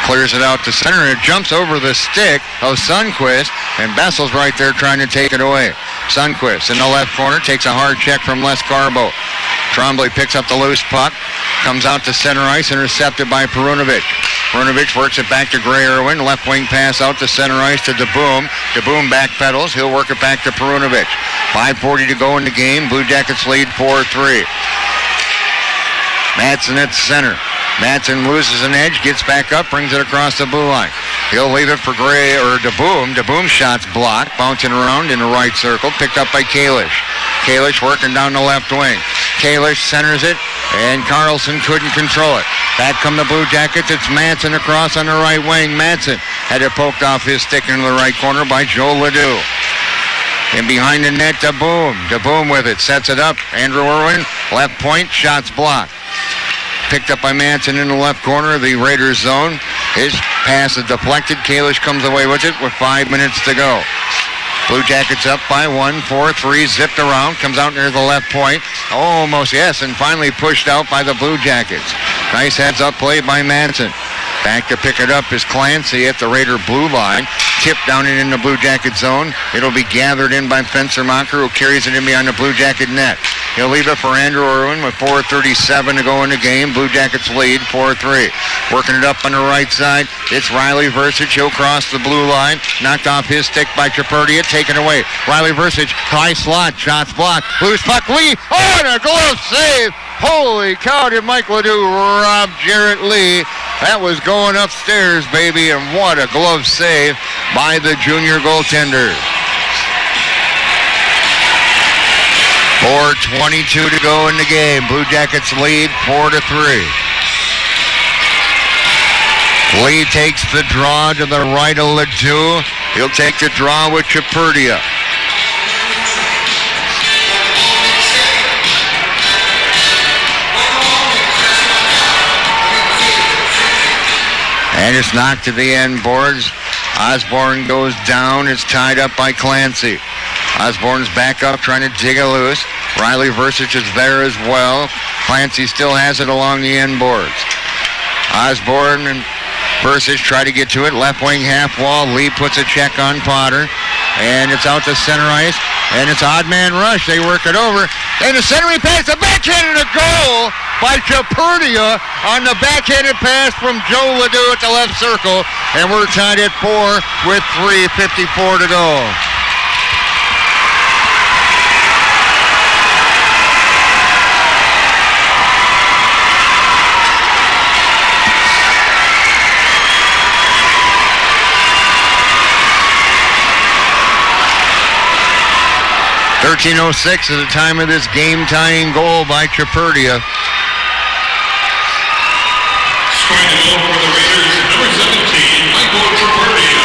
Clears it out to center. It jumps over the stick of Sundquist, and Bessel's right there trying to take it away. Sundquist in the left corner takes a hard check from Les Carbo. Trombley picks up the loose puck, comes out to center ice, intercepted by Perunovic. Perunovic works it back to Gray Irwin. Left wing pass out to center ice to DeBoom. DeBoom backpedals. He'll work it back to Perunovic. 5:40 to go in the game. Blue Jackets lead 4-3. Madsen at center. Madsen loses an edge, gets back up, brings it across the blue line. He'll leave it for Gray or DeBoom. DeBoom shot's blocked, bouncing around in the right circle, picked up by Kalish. Kalish working down the left wing. Kalish centers it, and Carlson couldn't control it. Back come the Blue Jackets. It's Madsen across on the right wing. Madsen had it poked off his stick into the right corner by Joe Ledoux. And behind the net, DeBoom. DeBoom with it, sets it up. Andrew Irwin, left point, shots blocked. Picked up by Madsen in the left corner of the Raiders zone. His pass is deflected. Kalish comes away with it with 5 minutes to go. Blue Jackets up by 1, 4-3, zipped around, comes out near the left point. Almost, yes, and finally pushed out by the Blue Jackets. Nice heads-up play by Madsen. Back to pick it up is Clancy at the Raider blue line. Tipped down and in the Blue Jacket zone. It'll be gathered in by Fenstermacher, who carries it in behind the Blue Jacket net. He'll leave it for Andrew Irwin with 4:37 to go in the game. Blue Jackets lead 4-3. Working it up on the right side. It's Riley Versich. He'll cross the blue line. Knocked off his stick by Chaperdia. Taken away. Riley Versich, high slot. Shots blocked. Loose puck. Lee. Oh, and a glove save. Holy cow, did Mike Ledoux rob Jarrett Lee. That was going upstairs, baby, and what a glove save by the junior goaltender. 4:22 to go in the game. Blue Jackets lead 4-3. Lee takes the draw to the right of Ledoux. He'll take the draw with Chaperdia. And it's knocked to the end boards. Osborne goes down. It's tied up by Clancy. Osborne's back up trying to dig it loose. Riley Versich is there as well. Clancy still has it along the end boards. Osborne and Versich try to get to it. Left wing half wall. Lee puts a check on Potter. And it's out to center ice. And it's odd man rush. They work it over. And the centering pass, the backhanded a goal by Chaperdia on the backhanded pass from Joe Ledoux at the left circle. And we're tied at 4 with 3:54 to go. .13:06 is the time of this game-tying goal by Chaperdia. Scoring the goal for the Raiders, number 17, Michael Chaperdia.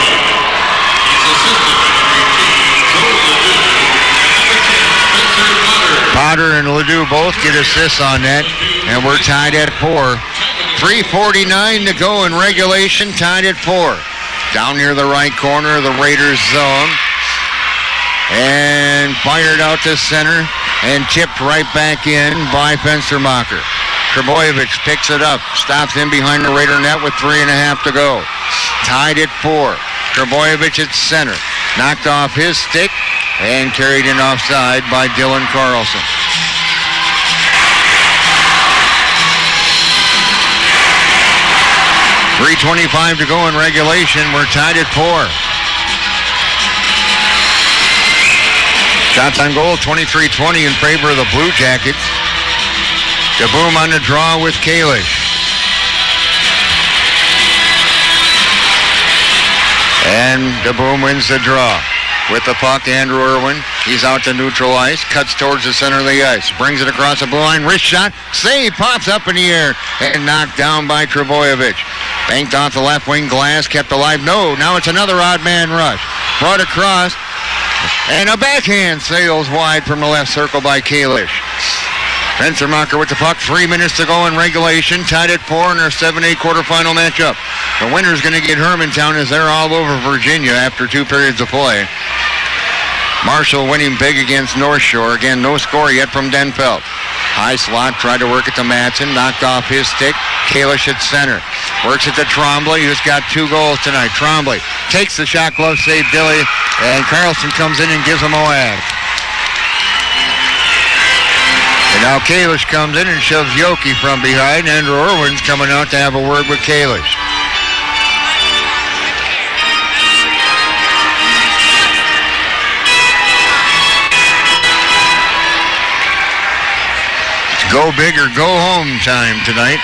He's assisted by number 18, Joe Ledoux, and number 10, Spencer Potter. Potter and Ledoux both get assists on that, and we're tied at 4. 3:49 to go in regulation, tied at 4. Down near the right corner of the Raiders zone. And fired out to center and tipped right back in by Fenstermacher. Trebojevic picks it up, stops in behind the Raider net with 3.5 to go. Tied at 4. Trebojevic at center. Knocked off his stick and carried in offside by Dylan Carlson. .325 to go in regulation. We're tied at 4. Shots on goal, 23-20 in favor of the Blue Jackets. DeBoom on the draw with Kalish. And DeBoom wins the draw. With the puck, Andrew Irwin. He's out to neutral ice. Cuts towards the center of the ice. Brings it across the blue line. Wrist shot. Save. Pops up in the air. And knocked down by Trebojevic. Banked off the left wing glass. Kept alive. No. Now it's another odd man rush. Brought across. And a backhand sails wide from the left circle by Kalish. Fenstermacher with the puck. 3 minutes to go in regulation. Tied at 4 in our 7-8 quarterfinal matchup. The winner's going to get Hermantown as they're all over Virginia after 2 periods of play. Marshall winning big against North Shore. Again, no score yet from Denfeld. High slot, tried to work it to Madsen. Knocked off his stick. Kalish at center. Works it to Trombley, who's got 2 goals tonight. Trombley takes the shot, glove save Dilly, and Carlson comes in and gives him a whack. And now Kalish comes in and shoves Yoki from behind. Andrew Irwin's coming out to have a word with Kalish. It's go big or go home time tonight.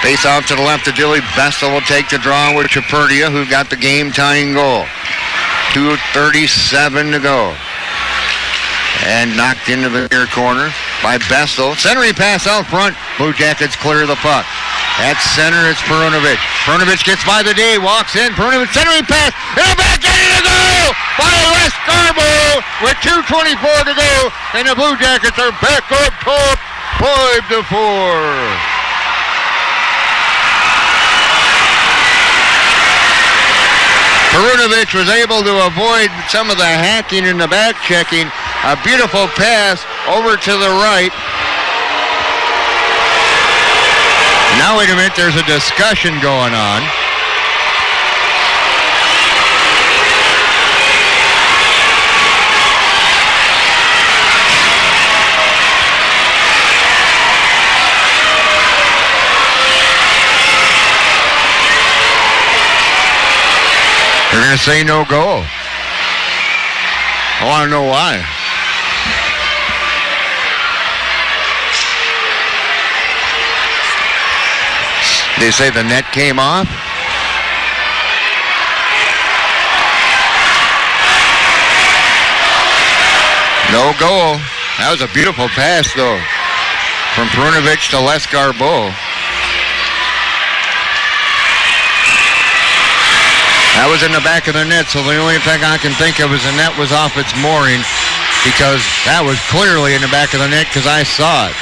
Face off to the left of Dilly. Vestal will take the draw with Chaperdia, who got the game-tying goal. 2:37 to go. And knocked into the near corner by Vestal. Centering pass out front. Blue Jackets clear the puck. At center, it's Perunovic. Perunovic gets by the D, walks in. Perunovic centering pass. And a backhand to goal by Les Carbo with 2:24 to go. And the Blue Jackets are back up top, 5-4. Perunovic was able to avoid some of the hacking and the back checking. A beautiful pass over to the right. Now wait a minute, there's a discussion going on. They're going to say no goal. I want to know why. They say the net came off. No goal. That was a beautiful pass, though, from Perunovic to Les Garbeau. That was in the back of the net, so the only thing I can think of is the net was off its mooring, because that was clearly in the back of the net because I saw it.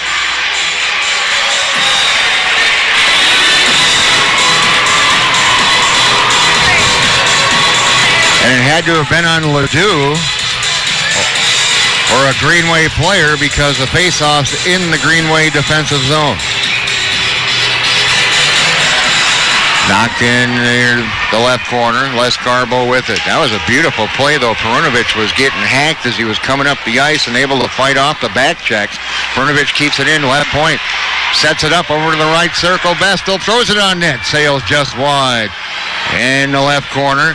And it had to have been on Ledoux or a Greenway player because the face-off's in the Greenway defensive zone. Knocked in near the left corner. Les Garbeau with it. That was a beautiful play, though. Perunovic was getting hacked as he was coming up the ice and able to fight off the back checks. Perunovic keeps it in, left point. Sets it up over to the right circle. Vestal throws it on net. Sails just wide. In the left corner.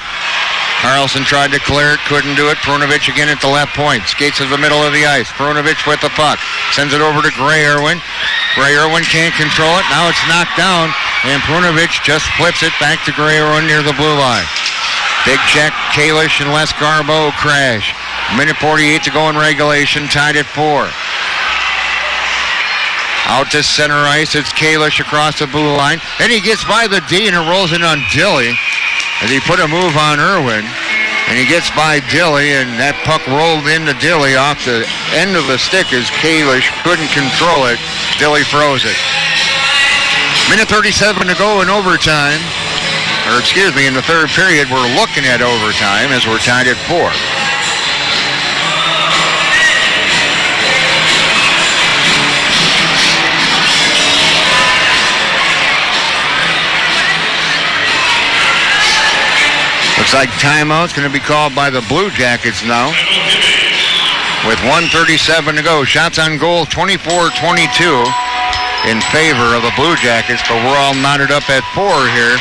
Carlson tried to clear it, couldn't do it. Perunovic again at the left point. Skates to the middle of the ice. Perunovic with the puck. Sends it over to Gray Irwin. Gray Irwin can't control it. Now it's knocked down. And Perunovic just flips it back to Gray Irwin near the blue line. Big check. Kalish and Les Garbeau crash. Minute 48 to go in regulation. Tied at 4. Out to center ice. It's Kalish across the blue line. Then he gets by the D and it rolls in on Dilly. As he put a move on Irwin, and he gets by Dilly, and that puck rolled into Dilly off the end of the stick as Kalish couldn't control it. Dilly froze it. Minute 37 to go in overtime, or excuse me, in the third period. We're looking at overtime as we're tied at 4. Looks like timeout's going to be called by the Blue Jackets now. With 1:37 to go. Shots on goal 24-22 in favor of the Blue Jackets, but we're all knotted up at 4 here.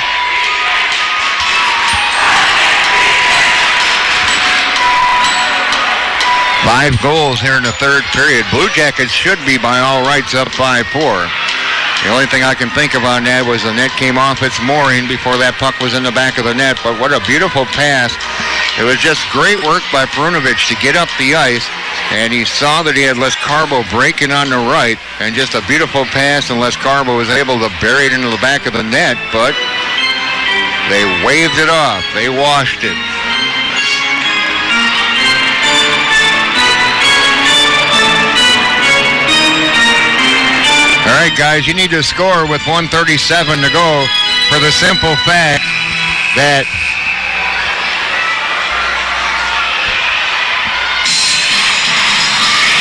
Five goals here in the third period. Blue Jackets should be by all rights up 5-4. The only thing I can think of on that was the net came off its mooring before that puck was in the back of the net. But what a beautiful pass. It was just great work by Perunovic to get up the ice. And he saw that he had Les Garbeau breaking on the right. And just a beautiful pass, and Les Garbeau was able to bury it into the back of the net. But they waved it off. They washed it. All right, guys, you need to score with 1:37 to go for the simple fact that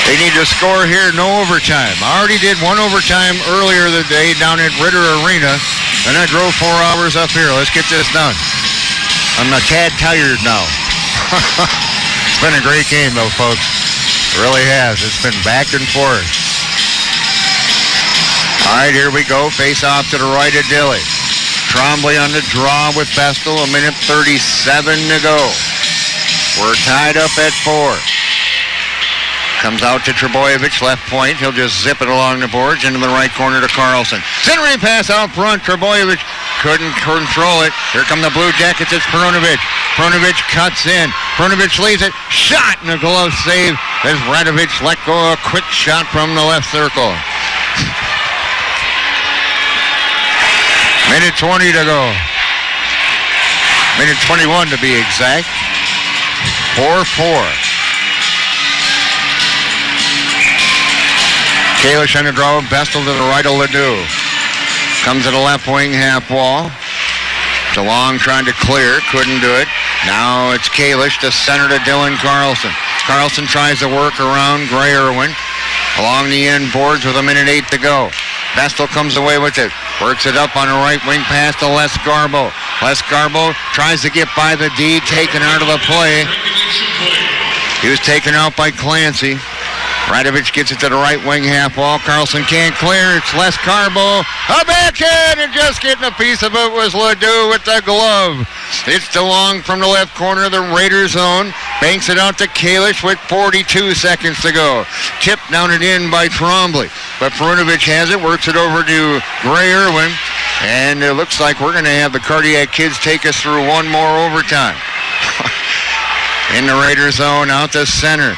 They need to score here, no overtime. I already did one overtime earlier the day down at Ritter Arena, and I drove 4 hours up here. Let's get this done. I'm a tad tired now. It's been a great game, though, folks. It really has. It's been back and forth. All right, here we go. Face off to the right of Dilly. Trombley on the draw with Vestal. 1:37 to go. We're tied up at 4. Comes out to Trebojevic, left point. He'll just zip it along the boards into the right corner to Carlson. Centering pass out front. Trebojevic couldn't control it. Here come the Blue Jackets. It's Perunovic. Perunovic cuts in. Perunovic leaves it. Shot and a glove save as Radovic let go a quick shot from the left circle. Minute 20 to go. Minute 21 to be exact. 4-4. Kalish on the draw. Vestal to the right of Ledoux. Comes to the left wing half wall. DeLong trying to clear. Couldn't do it. Now it's Kalish to center to Dylan Carlson. Carlson tries to work around Gray Irwin. Along the end boards with 1:08 to go. Vestal comes away with it. Works it up on a right wing pass to Les Garbo. Les Garbo tries to get by the D. Taken out of the play. He was taken out by Clancy. Radovic gets it to the right wing half wall. Carlson can't clear. It's Les Garbo. A backhand, and just getting a piece of it was Ledoux with the glove. It's DeLong from the left corner of the Raiders zone. Banks it out to Kalish with 42 seconds to go. Tipped down and in by Trombley. But Perunovic has it. Works it over to Gray Irwin. And it looks like we're going to have the Cardiac Kids take us through one more overtime. In the Raiders zone, out to center.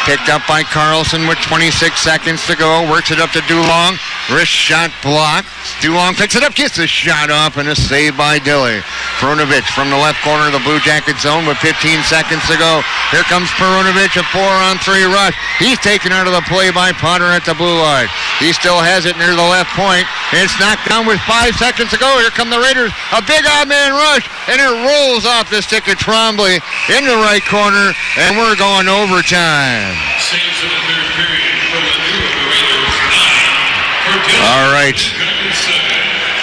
Picked up by Carlson with 26 seconds to go. Works it up to DeLong. Wrist shot blocked. DeLong picks it up, gets the shot off, and a save by Dilly. Perunovic from the left corner of the Blue Jacket zone with 15 seconds to go. Here comes Perunovic, a 4-on-3 rush. He's taken out of the play by Potter at the blue line. He still has it near the left point. It's knocked down with 5 seconds to go. Here come the Raiders. A big odd man rush, and it rolls off the stick of Trombley in the right corner, and we're going overtime. Saves in the third period for the new Raiders 9. All right.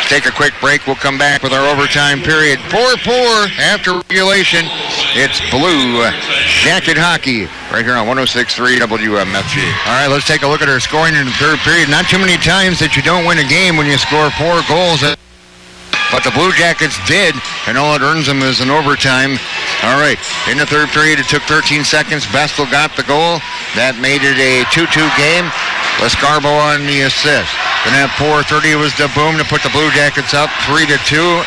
Take a quick break. We'll come back with our overtime period. 4-4 after regulation. It's Blue Jacket Hockey right here on 106.3 WMFG. All right, let's take a look at our scoring in the third period. Not too many times that you don't win a game when you score 4 goals. But the Blue Jackets did, and all it earns them is an overtime. All right, in the third period, it took 13 seconds. Vestal got the goal. That made it a 2-2 game. Les Garbo on the assist. Then at 4:30, it was the boom to put the Blue Jackets up 3-2.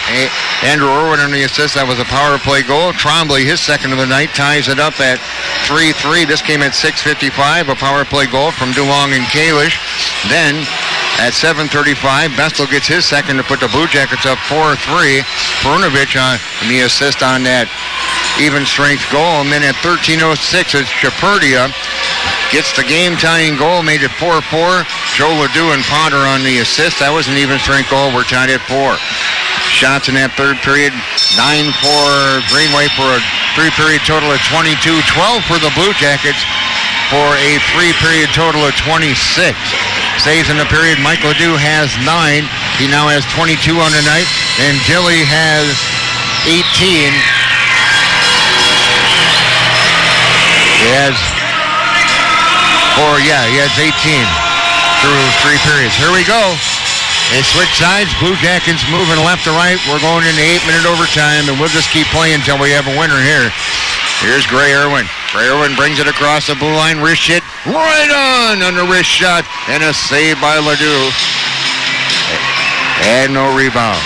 Andrew Irwin on the assist. That was a power play goal. Trombley, his second of the night, ties it up at 3-3. This came at 6:55. A power play goal from DeLong and Kalish. Then at 7:35, Vestal gets his second to put the Blue Jackets up 4-3. Perunovic on the assist on that even strength goal. And then at 13:06, it's Chaperdia gets the game-tying goal, made it 4-4. Joe Ledoux and Potter on the assist. That was an even strength goal. We're tied at 4. Shots in that third period, 9 for Greenway for a 3-period total of 22. 12 for the Blue Jackets for a 3-period total of 26. Saves in the period, Mike Ledoux has 9. He now has 22 on the night, and Dilly has 18. He has 18 through 3 periods. Here we go. They switch sides. Blue Jackets moving left to right. We're going into 8-minute overtime, and we'll just keep playing until we have a winner here. Here's Gray Irwin. Gray Irwin brings it across the blue line. Wrist hit right on the wrist shot, and a save by Ledoux. And no rebound.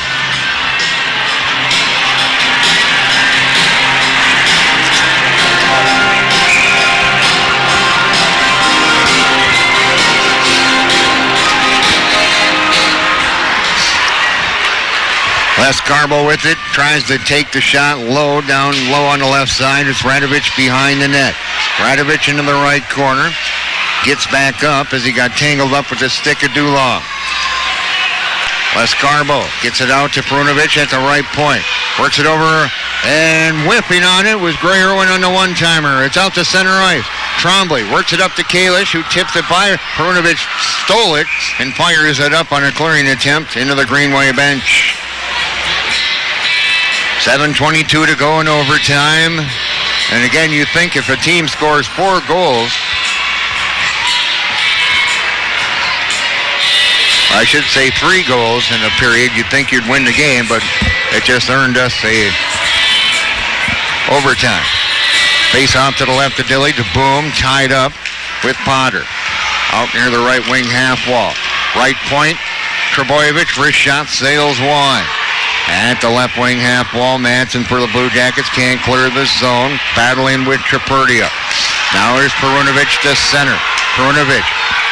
Les Garbo with it, tries to take the shot down low on the left side. It's Radovic behind the net. Radovic into the right corner. Gets back up as he got tangled up with the stick of DeLong. Les Garbo gets it out to Perunovic at the right point. Works it over, and whipping on it was Gray Irwin on the one-timer. It's out to center ice. Trombley works it up to Kalish, who tips it by. Perunovic stole it and fires it up on a clearing attempt into the Greenway bench. 7:22 to go in overtime. And again, you think if a team scores 4 goals, I should say 3 goals in a period, you'd think you'd win the game, but it just earned us a overtime. Face off to the left of Dilly to Boom, tied up with Potter. Out near the right wing half wall. Right point, Trebojevic, wrist shot, sails wide. At the left wing half wall, Madsen for the Blue Jackets can't clear the zone. Battling with Traperdia. Now here's Perunovic to center. Perunovic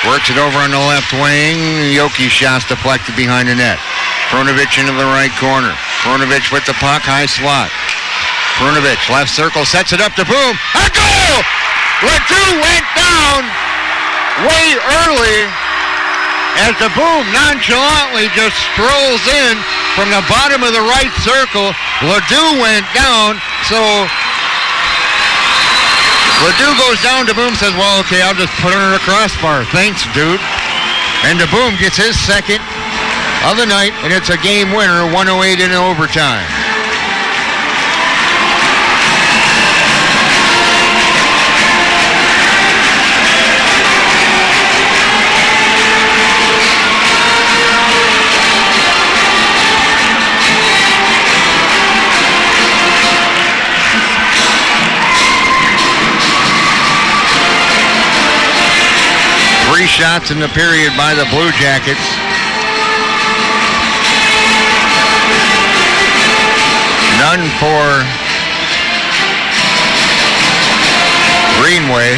works it over on the left wing. Yoki's shot's deflected behind the net. Perunovic into the right corner. Perunovic with the puck, high slot. Perunovic, left circle, sets it up to Boom. A goal! Ledoux went down way early as the Boom nonchalantly just strolls in from the bottom of the right circle. Ledoux went down, so Ledoux goes down to Boom, says, well, okay, I'll just put it on the crossbar. Thanks, dude. And the Boom gets his second of the night, and it's a game winner, 108 in overtime. Three shots in the period by the Blue Jackets. None for Greenway.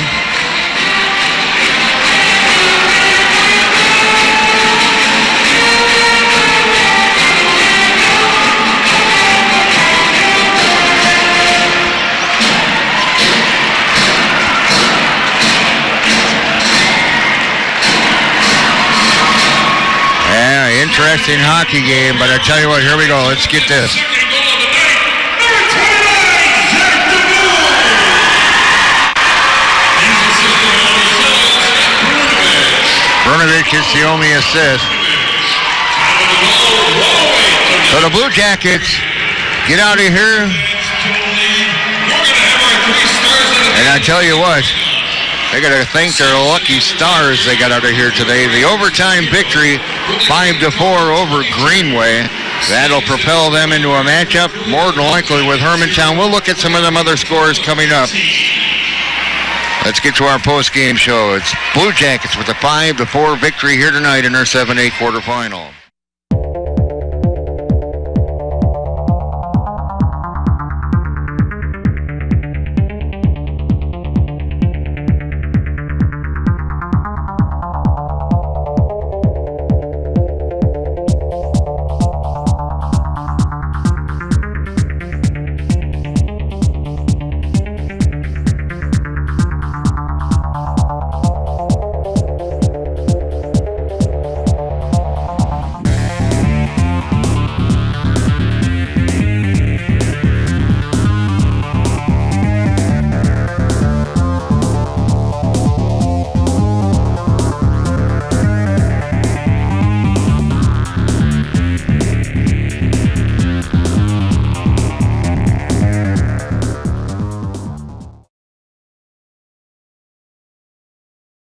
Interesting hockey game, but I tell you what, here we go. Let's get this. Perunovic gets the only assist. So the Blue Jackets get out of here. And I tell you what, they got to thank their lucky stars they got out of here today. The overtime victory, 5-4 over Greenway. That'll propel them into a matchup, more than likely with Hermantown. We'll look at some of them other scores coming up. Let's get to our post-game show. It's Blue Jackets with a 5-4 victory here tonight in our 7A quarterfinal.